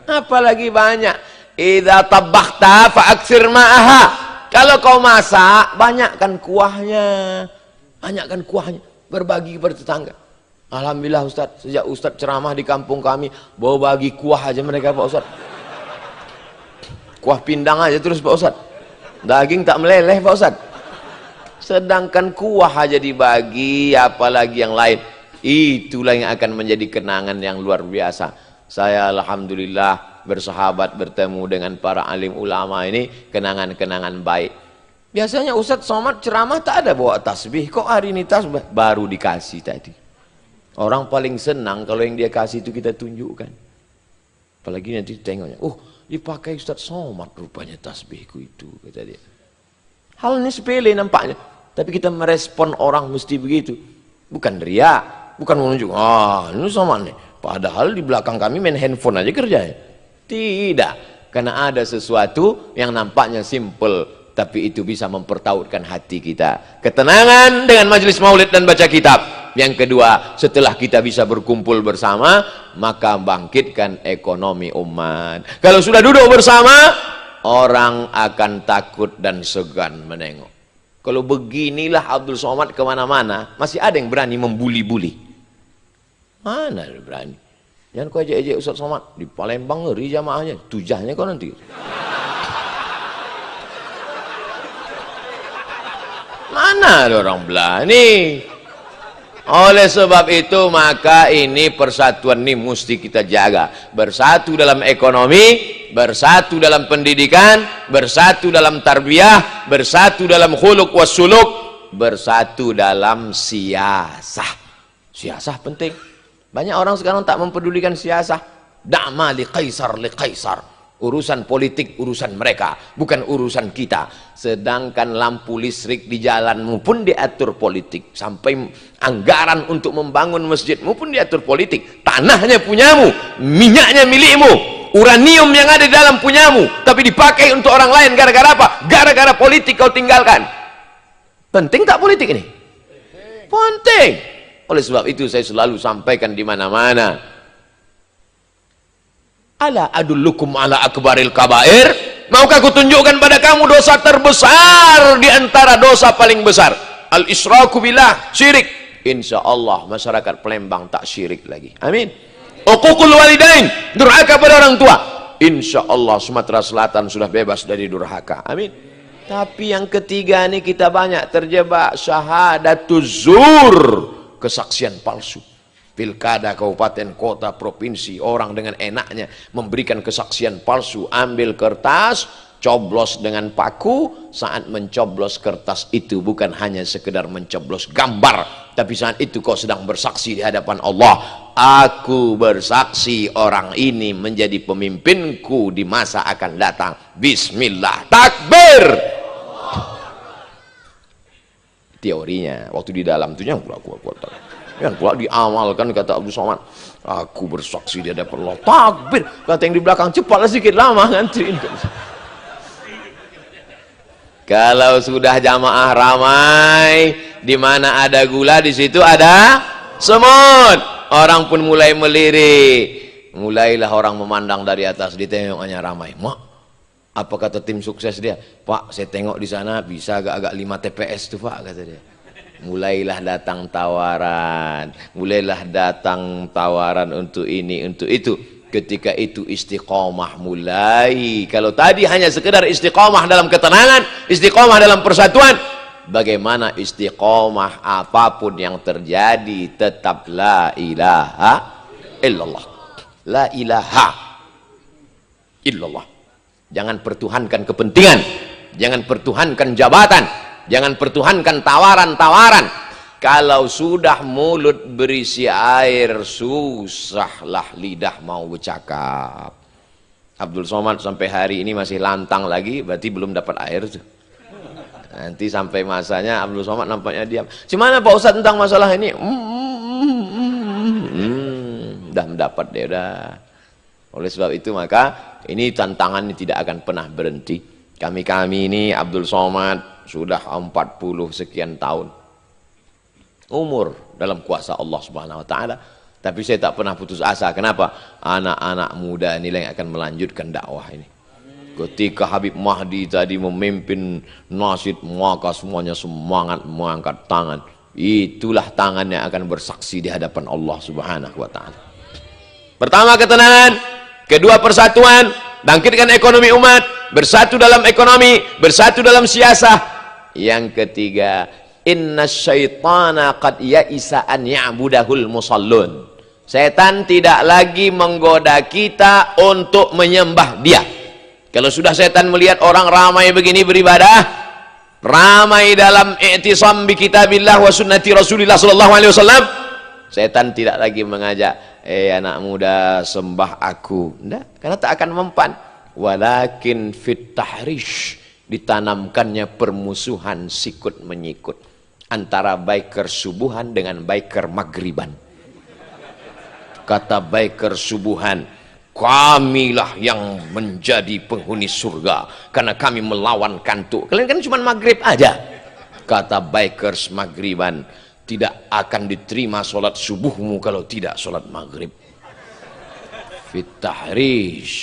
apalagi banyak. Idza tabakhta fa'aksir ma'aha. Kalau kau masak, banyakkan kuahnya. Banyakkan kuahnya. Berbagi kepada tetangga. Alhamdulillah Ustaz, sejak Ustaz ceramah di kampung kami, bawa bagi kuah aja mereka Pak Ustaz. Kuah pindang aja terus Pak Ustaz. Daging tak meleleh Pak Ustaz. Sedangkan kuah aja dibagi, apalagi yang lain. Itulah yang akan menjadi kenangan yang luar biasa. Saya alhamdulillah bersahabat bertemu dengan para alim ulama ini, kenangan-kenangan baik. Biasanya Ustaz Somad ceramah tak ada bawa tasbih, kok hari ini tasbih baru dikasih tadi. Orang paling senang kalau yang dia kasih itu kita tunjukkan. Apalagi nanti tengoknya, oh dipakai Ustaz Somad rupanya tasbihku itu, kata dia. Hal ini sepele nampaknya, tapi kita merespon orang mesti begitu. Bukan ria, bukan menunjuk, ini Somad nih. Padahal di belakang kami main handphone aja kerjanya. Tidak, karena ada sesuatu yang nampaknya simple, tapi itu bisa mempertautkan hati kita. Ketenangan dengan majelis maulid dan baca kitab. Yang kedua, setelah kita bisa berkumpul bersama, maka bangkitkan ekonomi umat. Kalau sudah duduk bersama, orang akan takut dan segan menengok. Kalau beginilah Abdul Somad kemana-mana, masih ada yang berani membuli-buli. Mana ada berani? Jangan kau ejek-ejek Ustaz Somad. Di Palembang ngeri jamaahnya, tujahnya kau nanti. Mana ada orang berani? Oleh sebab itu maka ini persatuan ini mesti kita jaga. Bersatu dalam ekonomi, bersatu dalam pendidikan, bersatu dalam tarbiyah, bersatu dalam khuluq was suluk, bersatu dalam siasah. Siasah penting. Banyak orang sekarang tak mempedulikan siasah. Da'ma li qaisar li qaisar. Urusan politik urusan mereka, bukan urusan kita. Sedangkan lampu listrik di jalanmu pun diatur politik, sampai anggaran untuk membangun masjidmu pun diatur politik. Tanahnya punyamu, minyaknya milikmu, uranium yang ada di dalam punyamu, tapi dipakai untuk orang lain gara-gara apa? Gara-gara politik kau tinggalkan. Penting tak politik ini? Penting. Oleh sebab itu saya selalu sampaikan di mana-mana. Ala adullukum ala akbaril kabair. Maukah aku tunjukkan pada kamu dosa terbesar di antara dosa paling besar? Al-isyraku billah, syirik. Insya Allah masyarakat Palembang tak syirik lagi. Amin. Uququl walidain, durhaka pada orang tua. Insya Allah Sumatera Selatan sudah bebas dari durhaka. Amin. Tapi yang ketiga ini kita banyak terjebak syahadatuz zur, kesaksian palsu. Pilkada, kabupaten, kota, provinsi, orang dengan enaknya memberikan kesaksian palsu, ambil kertas, coblos dengan paku. Saat mencoblos kertas itu bukan hanya sekedar mencoblos gambar, tapi saat itu kau sedang bersaksi di hadapan Allah. Aku bersaksi orang ini menjadi pemimpinku di masa akan datang. Bismillah, takbir. Teorinya, waktu di dalam itu yang kuat-kuat. Yang pula diamalkan, kata Abdul Somad, aku bersaksi di hadapan Allah, takbir. Kata yang di belakang, cepatlah sedikit, lama ngantriin. Kalau sudah jamaah ramai, di mana ada gula di situ ada semut. Orang pun mulai melirik. Mulailah orang memandang dari atas, ditengoknya ramai. Mak, apa kata tim sukses dia? Pak, saya tengok di sana bisa agak-agak 5 TPS tuh Pak, kata dia. Mulailah datang tawaran, untuk ini, untuk itu. Ketika itu istiqomah mulai. Kalau tadi hanya sekedar istiqomah dalam ketenangan, istiqomah dalam persatuan, bagaimana istiqomah apapun yang terjadi tetap la ilaha illallah. La ilaha illallah. Jangan pertuhankan kepentingan, jangan pertuhankan jabatan, jangan pertuhankan tawaran-tawaran. Kalau sudah mulut berisi air, susahlah lidah mau bercakap. Abdul Somad sampai hari ini masih lantang lagi, berarti belum dapat air tuh. Nanti sampai masanya Abdul Somad nampaknya diam. Gimana Pak Ustadz tentang masalah ini? Udah mendapat dia udah. Oleh sebab itu maka ini tantangan ini tidak akan pernah berhenti. Kami ini Abdul Somad sudah 40 sekian tahun umur dalam kuasa Allah Subhanahu wa taala, tapi saya tak pernah putus asa. Kenapa? Anak-anak muda inilah yang akan melanjutkan dakwah ini. Ketika Habib Mahdi tadi memimpin nasyid, maka semuanya semangat mengangkat tangan. itulah tangan yang akan bersaksi di hadapan Allah Subhanahu wa taala. Pertama ketenangan, kedua persatuan, bangkitkan ekonomi umat, bersatu dalam ekonomi, bersatu dalam siasah. Yang ketiga, inna syaitana qad ya'isa an ya'budahul musallun. Setan tidak lagi menggoda kita untuk menyembah dia. Kalau sudah setan melihat orang ramai begini beribadah, ramai dalam i'tisam bi kitabillah wa sunnati Rasulillah sallallahu alaihi wasallam, setan tidak lagi mengajak, anak muda sembah aku. Tidak, karena tak akan mempan. Walakin fit tahrish, ditanamkannya permusuhan sikut menyikut antara biker subuhan dengan biker maghriban. Kata biker subuhan, kamilah yang menjadi penghuni surga karena kami melawan kantuk. Kalian kan cuma maghrib aja. Kata bikers maghriban, tidak akan diterima sholat subuhmu kalau tidak sholat maghrib. Fit tahrish,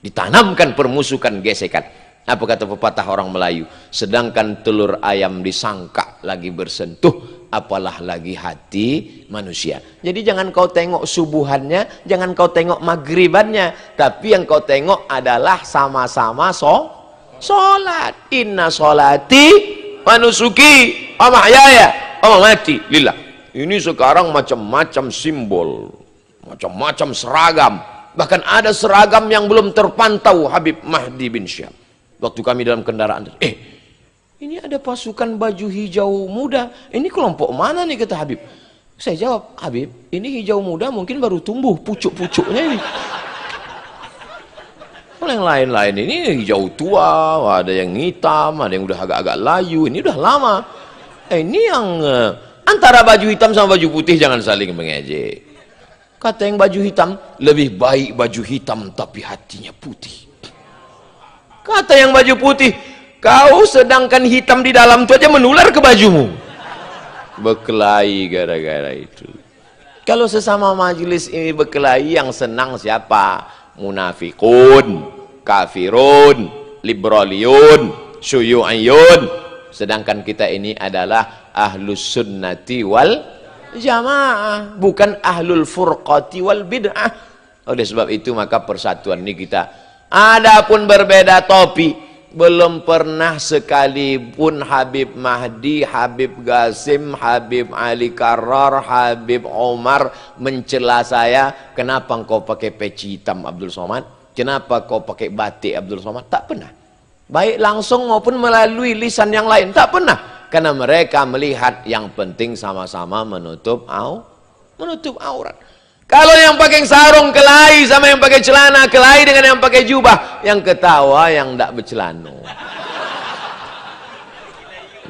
ditanamkan permusukan, gesekan. Apa kata pepatah orang Melayu? Sedangkan telur ayam disangka lagi bersentuh, apalah lagi hati manusia. Jadi jangan kau tengok subuhannya, jangan kau tengok maghribannya, tapi yang kau tengok adalah sama-sama sholat. Inna sholati wa nusuki wa mahyaya wa mamati lillah. Ini sekarang macam-macam simbol, macam-macam seragam. Bahkan ada seragam yang belum terpantau Habib Mahdi bin Syihab. Waktu kami dalam kendaraan, ini ada pasukan baju hijau muda, ini kelompok mana nih, kata Habib. Saya jawab, Habib, ini hijau muda mungkin baru tumbuh pucuk-pucuknya ini. Kalau yang lain-lain ini hijau tua, ada yang hitam, ada yang udah agak-agak layu, ini udah lama. Ini yang antara baju hitam sama baju putih jangan saling mengejek. Kata yang baju hitam, lebih baik baju hitam tapi hatinya putih. Kata yang baju putih, kau sedangkan hitam di dalam itu aja menular ke bajumu. Berkelahi gara-gara itu. Kalau sesama majelis ini berkelahi, yang senang siapa? Munafikun, kafirun, liberaliun, syuyu'iyun. Sedangkan kita ini adalah ahlus sunnati wal jamaah, bukan ahlul furqati wal bid'ah. Oleh sebab itu maka persatuan ini kita, adapun berbeda topi, belum pernah sekalipun Habib Mahdi, Habib Qasim, Habib Ali Karrar, Habib Omar mencela saya, kenapa engkau pakai peci hitam Abdul Somad, kenapa kau pakai batik Abdul Somad. Tak pernah, baik langsung maupun melalui lisan yang lain, tak pernah. Karena mereka melihat yang penting sama-sama menutup aurat. Kalau yang pakai sarung kelahi sama yang pakai celana, kelahi dengan yang pakai jubah, yang ketawa yang tidak bercelana.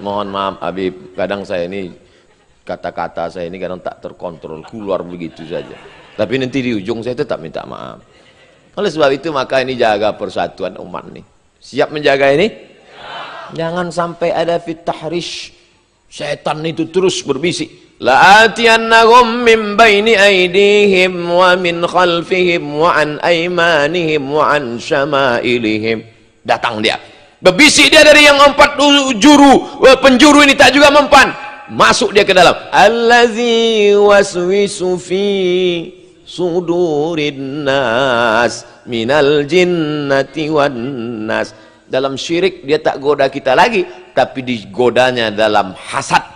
Mohon maaf Habib, kadang saya ini, kata-kata saya ini kadang tak terkontrol, keluar begitu saja. Tapi nanti di ujung saya tetap minta maaf. Oleh sebab itu maka ini jaga persatuan umat nih. Siap menjaga ini? Jangan sampai ada fit tahrish. Setan itu terus berbisik. La'atiyannahum min baini aydihim wa min khalfihim wa an aymanihim wa an syama'ilihim. Datang dia, berbisik dia dari yang 4 penjuru ini tak juga mempan. Masuk dia ke dalam. Allazi waswisu fi sudurin nas minal jinnati wan nas. Dalam syirik dia tak goda kita lagi, tapi digodanya dalam hasad.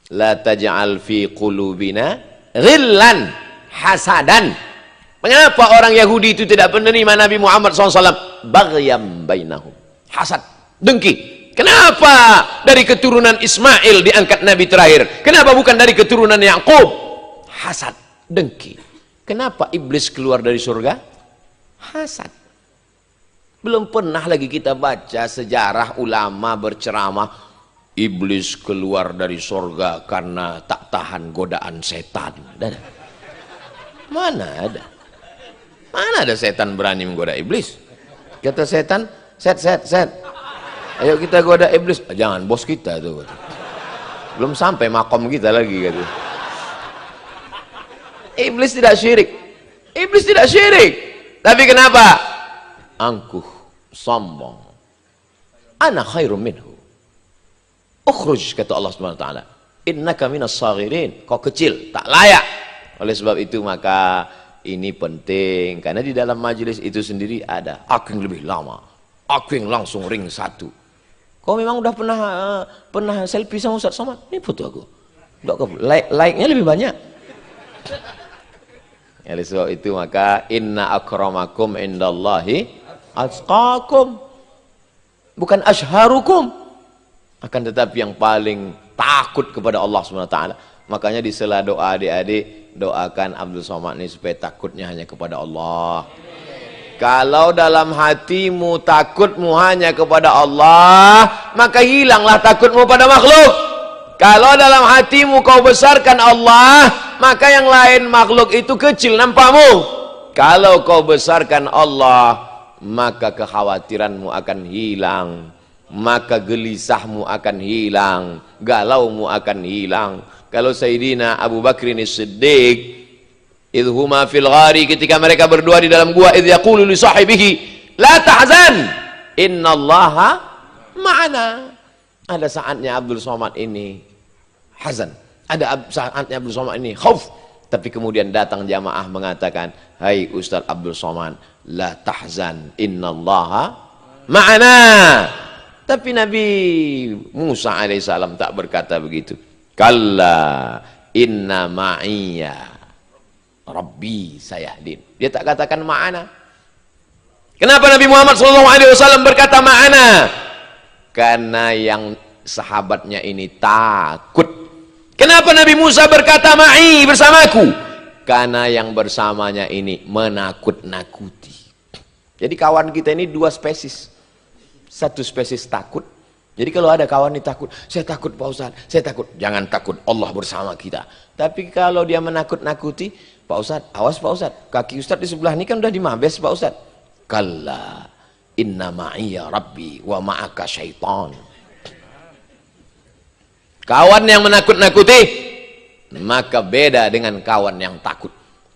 La taj'al fi qulubina ghillan hasadan. Mengapa orang Yahudi itu tidak menerima Nabi Muhammad SAW? Baghyam bainahum, hasad, dengki. Kenapa dari keturunan Ismail diangkat Nabi terakhir? Kenapa bukan dari keturunan Yakub? Hasad, dengki. Kenapa iblis keluar dari surga? Hasad. Belum pernah lagi kita baca sejarah ulama berceramah iblis keluar dari surga karena tak tahan godaan setan. Mana ada? Mana ada setan berani menggoda iblis? Kata setan, set. Ayo kita goda iblis. Jangan, bos kita tuh. Belum sampai makom kita lagi kata. Iblis tidak syirik. Iblis tidak syirik. Tapi kenapa? Angkuh, sombong. Ana khairum minhu. Ukhruj, kata Allah Subhanahu wa taala. innaka minas saghirin, kau kecil, tak layak. Oleh sebab itu maka ini penting, karena di dalam majelis itu sendiri ada aku yang lebih lama, aku yang langsung ring 1. Kau memang udah pernah selfie sama Ustaz Somad? Ini foto aku. Like-nya lebih banyak. Oleh sebab itu maka inna akramakum indallahi atqakum, bukan ashharukum, akan tetapi yang paling takut kepada Allah SWT. Makanya di sela doa adik-adik, doakan Abdul Somad ini supaya takutnya hanya kepada Allah. Kalau dalam hatimu takutmu hanya kepada Allah, maka hilanglah takutmu pada makhluk. Kalau dalam hatimu kau besarkan Allah, maka yang lain makhluk itu kecil nampakmu. Kalau kau besarkan Allah, maka kekhawatiranmu akan hilang, maka gelisahmu akan hilang, galaumu akan hilang. Kalau Sayyidina Abu Bakrin As-Siddiq, idhuma fil ghari, ketika mereka berdua di dalam gua, idh yaqulu li sahibihi la tahzan innallaha ma'ana. Ada saatnya Abdul Somad ini hazan, ada saatnya Abdul Somad ini khauf, tapi kemudian datang jamaah mengatakan, hai Ustaz Abdul Somad, la tahzan innallaha ma'ana. Tapi Nabi Musa alaihissalam tak berkata begitu. Kalla inna ma'iyya Rabbi sayahdin. Dia tak katakan ma'ana. Kenapa Nabi Muhammad SAW berkata ma'ana? Karena yang sahabatnya ini takut. Kenapa Nabi Musa berkata ma'i, bersamaku? Karena yang bersamanya ini menakut-nakuti. Jadi kawan kita ini 2 spesies. Satu spesies takut. Jadi kalau ada kawan ini takut, saya takut Pak Ustaz, saya takut. Jangan takut, Allah bersama kita. Tapi kalau dia menakut-nakuti, Pak Ustaz, awas Pak Ustaz, kaki Ustaz di sebelah ini kan udah dimabes Pak Ustaz. Kalla inna ma'iyya Rabbi wa ma'aka syaitan. Kawan yang menakut-nakuti, maka beda dengan kawan yang takut.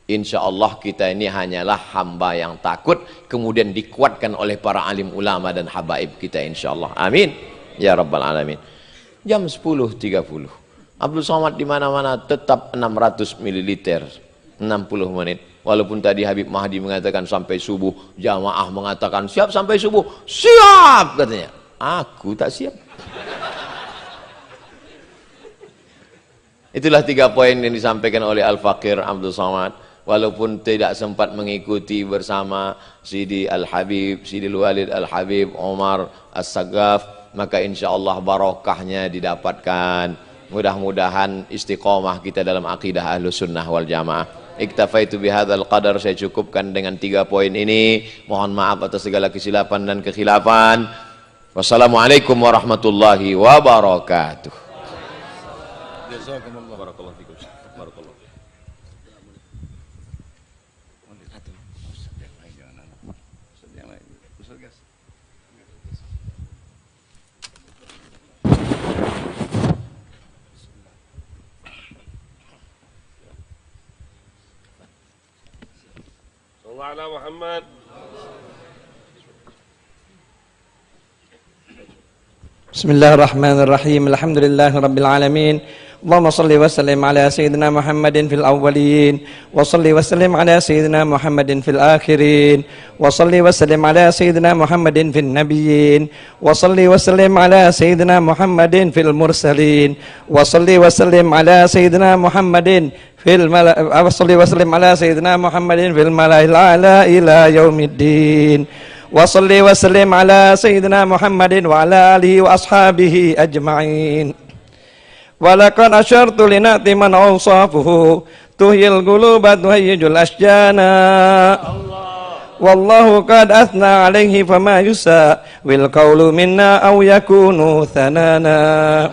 Insya Allah kita ini hanyalah hamba yang takut, kemudian dikuatkan oleh para alim ulama dan habaib kita insya Allah. Amin ya rabbal alamin. Jam 10.30 Abdul Somad di mana-mana tetap 600 ml 60 menit. Walaupun tadi Habib Mahdi mengatakan sampai subuh, jamaah mengatakan siap sampai subuh, siap katanya. Aku tak siap. Itulah 3 poin yang disampaikan oleh Al-Faqir Abdul Somad. Walaupun tidak sempat mengikuti bersama Sidi Al-Habib, Sidi Al-Walid Al-Habib, Omar As-Sagaf, maka insya Allah barokahnya didapatkan. Mudah-mudahan istiqomah kita dalam akidah Ahlus Sunnah wal Jamaah. Iktafaitu bihadzal qadar, saya cukupkan dengan 3 poin ini. Mohon maaf atas segala kesilapan dan kekhilafan. Wassalamualaikum warahmatullahi wabarakatuh. Jazakumullah. Barakallahu fikum. Barakallahu. Sallallahu ala Muhammad. Bismillahirrahmanirrahim. Alhamdulillahi rabbil alamin. Allahumma salli wa sallim ala sayyidina Muhammadin fil awwalin wa salli wa sallim ala sayyidina Muhammadin fil akhirin wa salli wa sallim ala sayyidina Muhammadin fil nabiyyin wa salli wa sallim ala sayyidina Muhammadin fil mursalin wa salli wa sallim ala sayyidina Muhammadin fil wa salli wa sallim ala sayyidina Muhammadin fil mala'il a'la ila yaumiddin wa salli wa sallim ala sayyidina Muhammadin wa ala alihi wa ashabihi ajma'in. Walaqad asyartu linati man awsafuhu tuhyil quluba tuhayyijul asjana. Wallahu qad athna alaihi fama yusa wil qawlu minna aw yakunu thanana.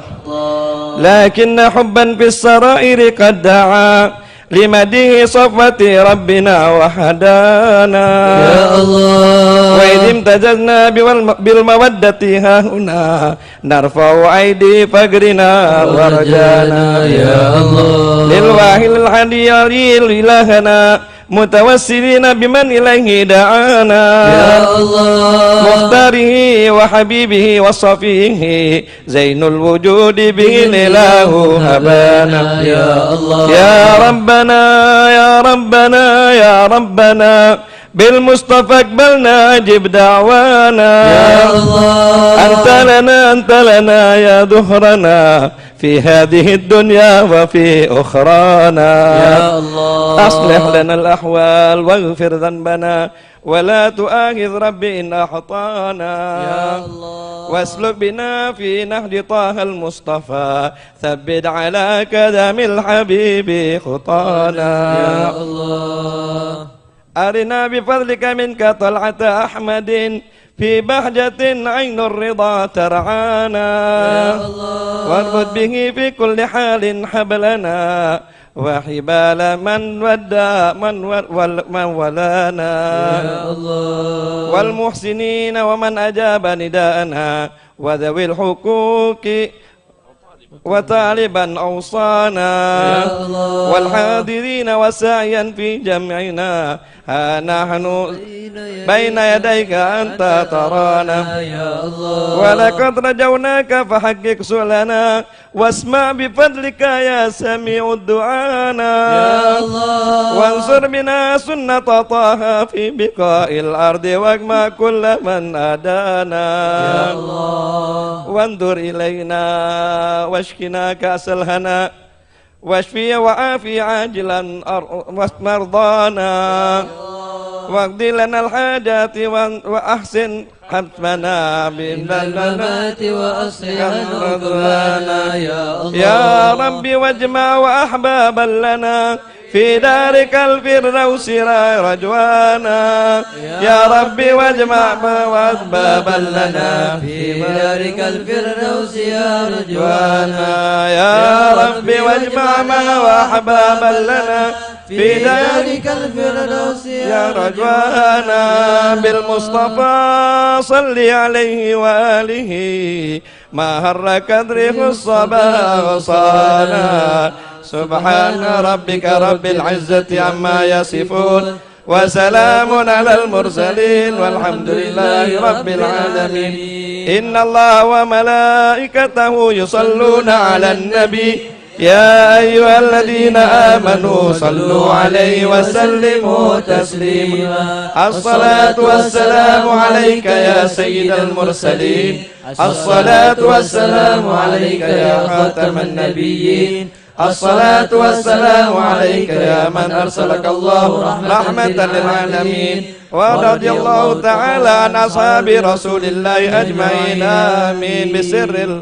Lakinna hubban fis sarairi qad da'a limadihi safati rabbina wa hadana. Ya Allah, wa idim tajazna bil mawaddati hahuna narfa'u aidi fagrina warjana. Ya Allah, lil wahil hadiyaril ilahana mutawassilina biman ilaihi da'ana. Ya Allah, وآله وحبيبه وصفيه زين الوجود به الإله هبانا يا الله يا ربنا يا ربنا يا ربنا بالمصطفى اقبلنا اجب دعوانا يا الله أنت لنا يا دهرنا في هذه الدنيا وفي أخرانا يا الله أصلح لنا الأحوال واغفر ذنبنا ولا تؤاخذ ربي إن أخطانا يا الله واسلك بنا في نهج طه المصطفى ثبت على قدم الحبيب خطانا يا الله أرنا بفضلك منك طلعة أحمد في بهجة عين الرضا ترعانا واربط به في كل حال حبلنا وحبال من ودى من ولانا يا الله والمحسنين ومن أجاب نداءنا وذوي الحقوق وطالبا أوصانا يا الله والحاضرين وسعيا في جمعنا ها نحن بين يديك أنت ترانا يا الله ولقد رجوناك فحقق سؤلنا واسمع بفضلك يا سميع الدعانا يا الله وانصر بنا سنة طه في بقاء الأرض واجمع كل من أدانا يا الله وانظر إلينا واشكنا كأس الهنا واشفي وعافي عاجلا مرضانا واقض لنا الحاجات وأحسن حتمنا بالممات وأصلح رضوانا يا الله يا ربي واجمع وأحبابا لنا في دارك الفردوس رجوانا يا ربي واجمع وأحبابا لنا في دارك الفردوس يا رجوانا رجوانا يا ربي واجمع وأحبابا لنا في دارك الفردوس يا رجوانا بالمصطفى صل عليه وآله ما هر كدره الصبا وصانا سبحان ربك رب العزة عما يصفون وسلام على المرسلين والحمد لله رب العالمين إن الله وملائكته يصلون على النبي يا أيها الذين آمنوا صلوا عليه وسلموا تسليما الصلاة والسلام عليك يا سيد المرسلين الصلاة والسلام عليك يا خاتم النبيين الصلاة والسلام عليك يا من أرسلك الله رحمة للعالمين ورضي الله تعالى عن أصحاب رسول الله أجمعين آمين بسر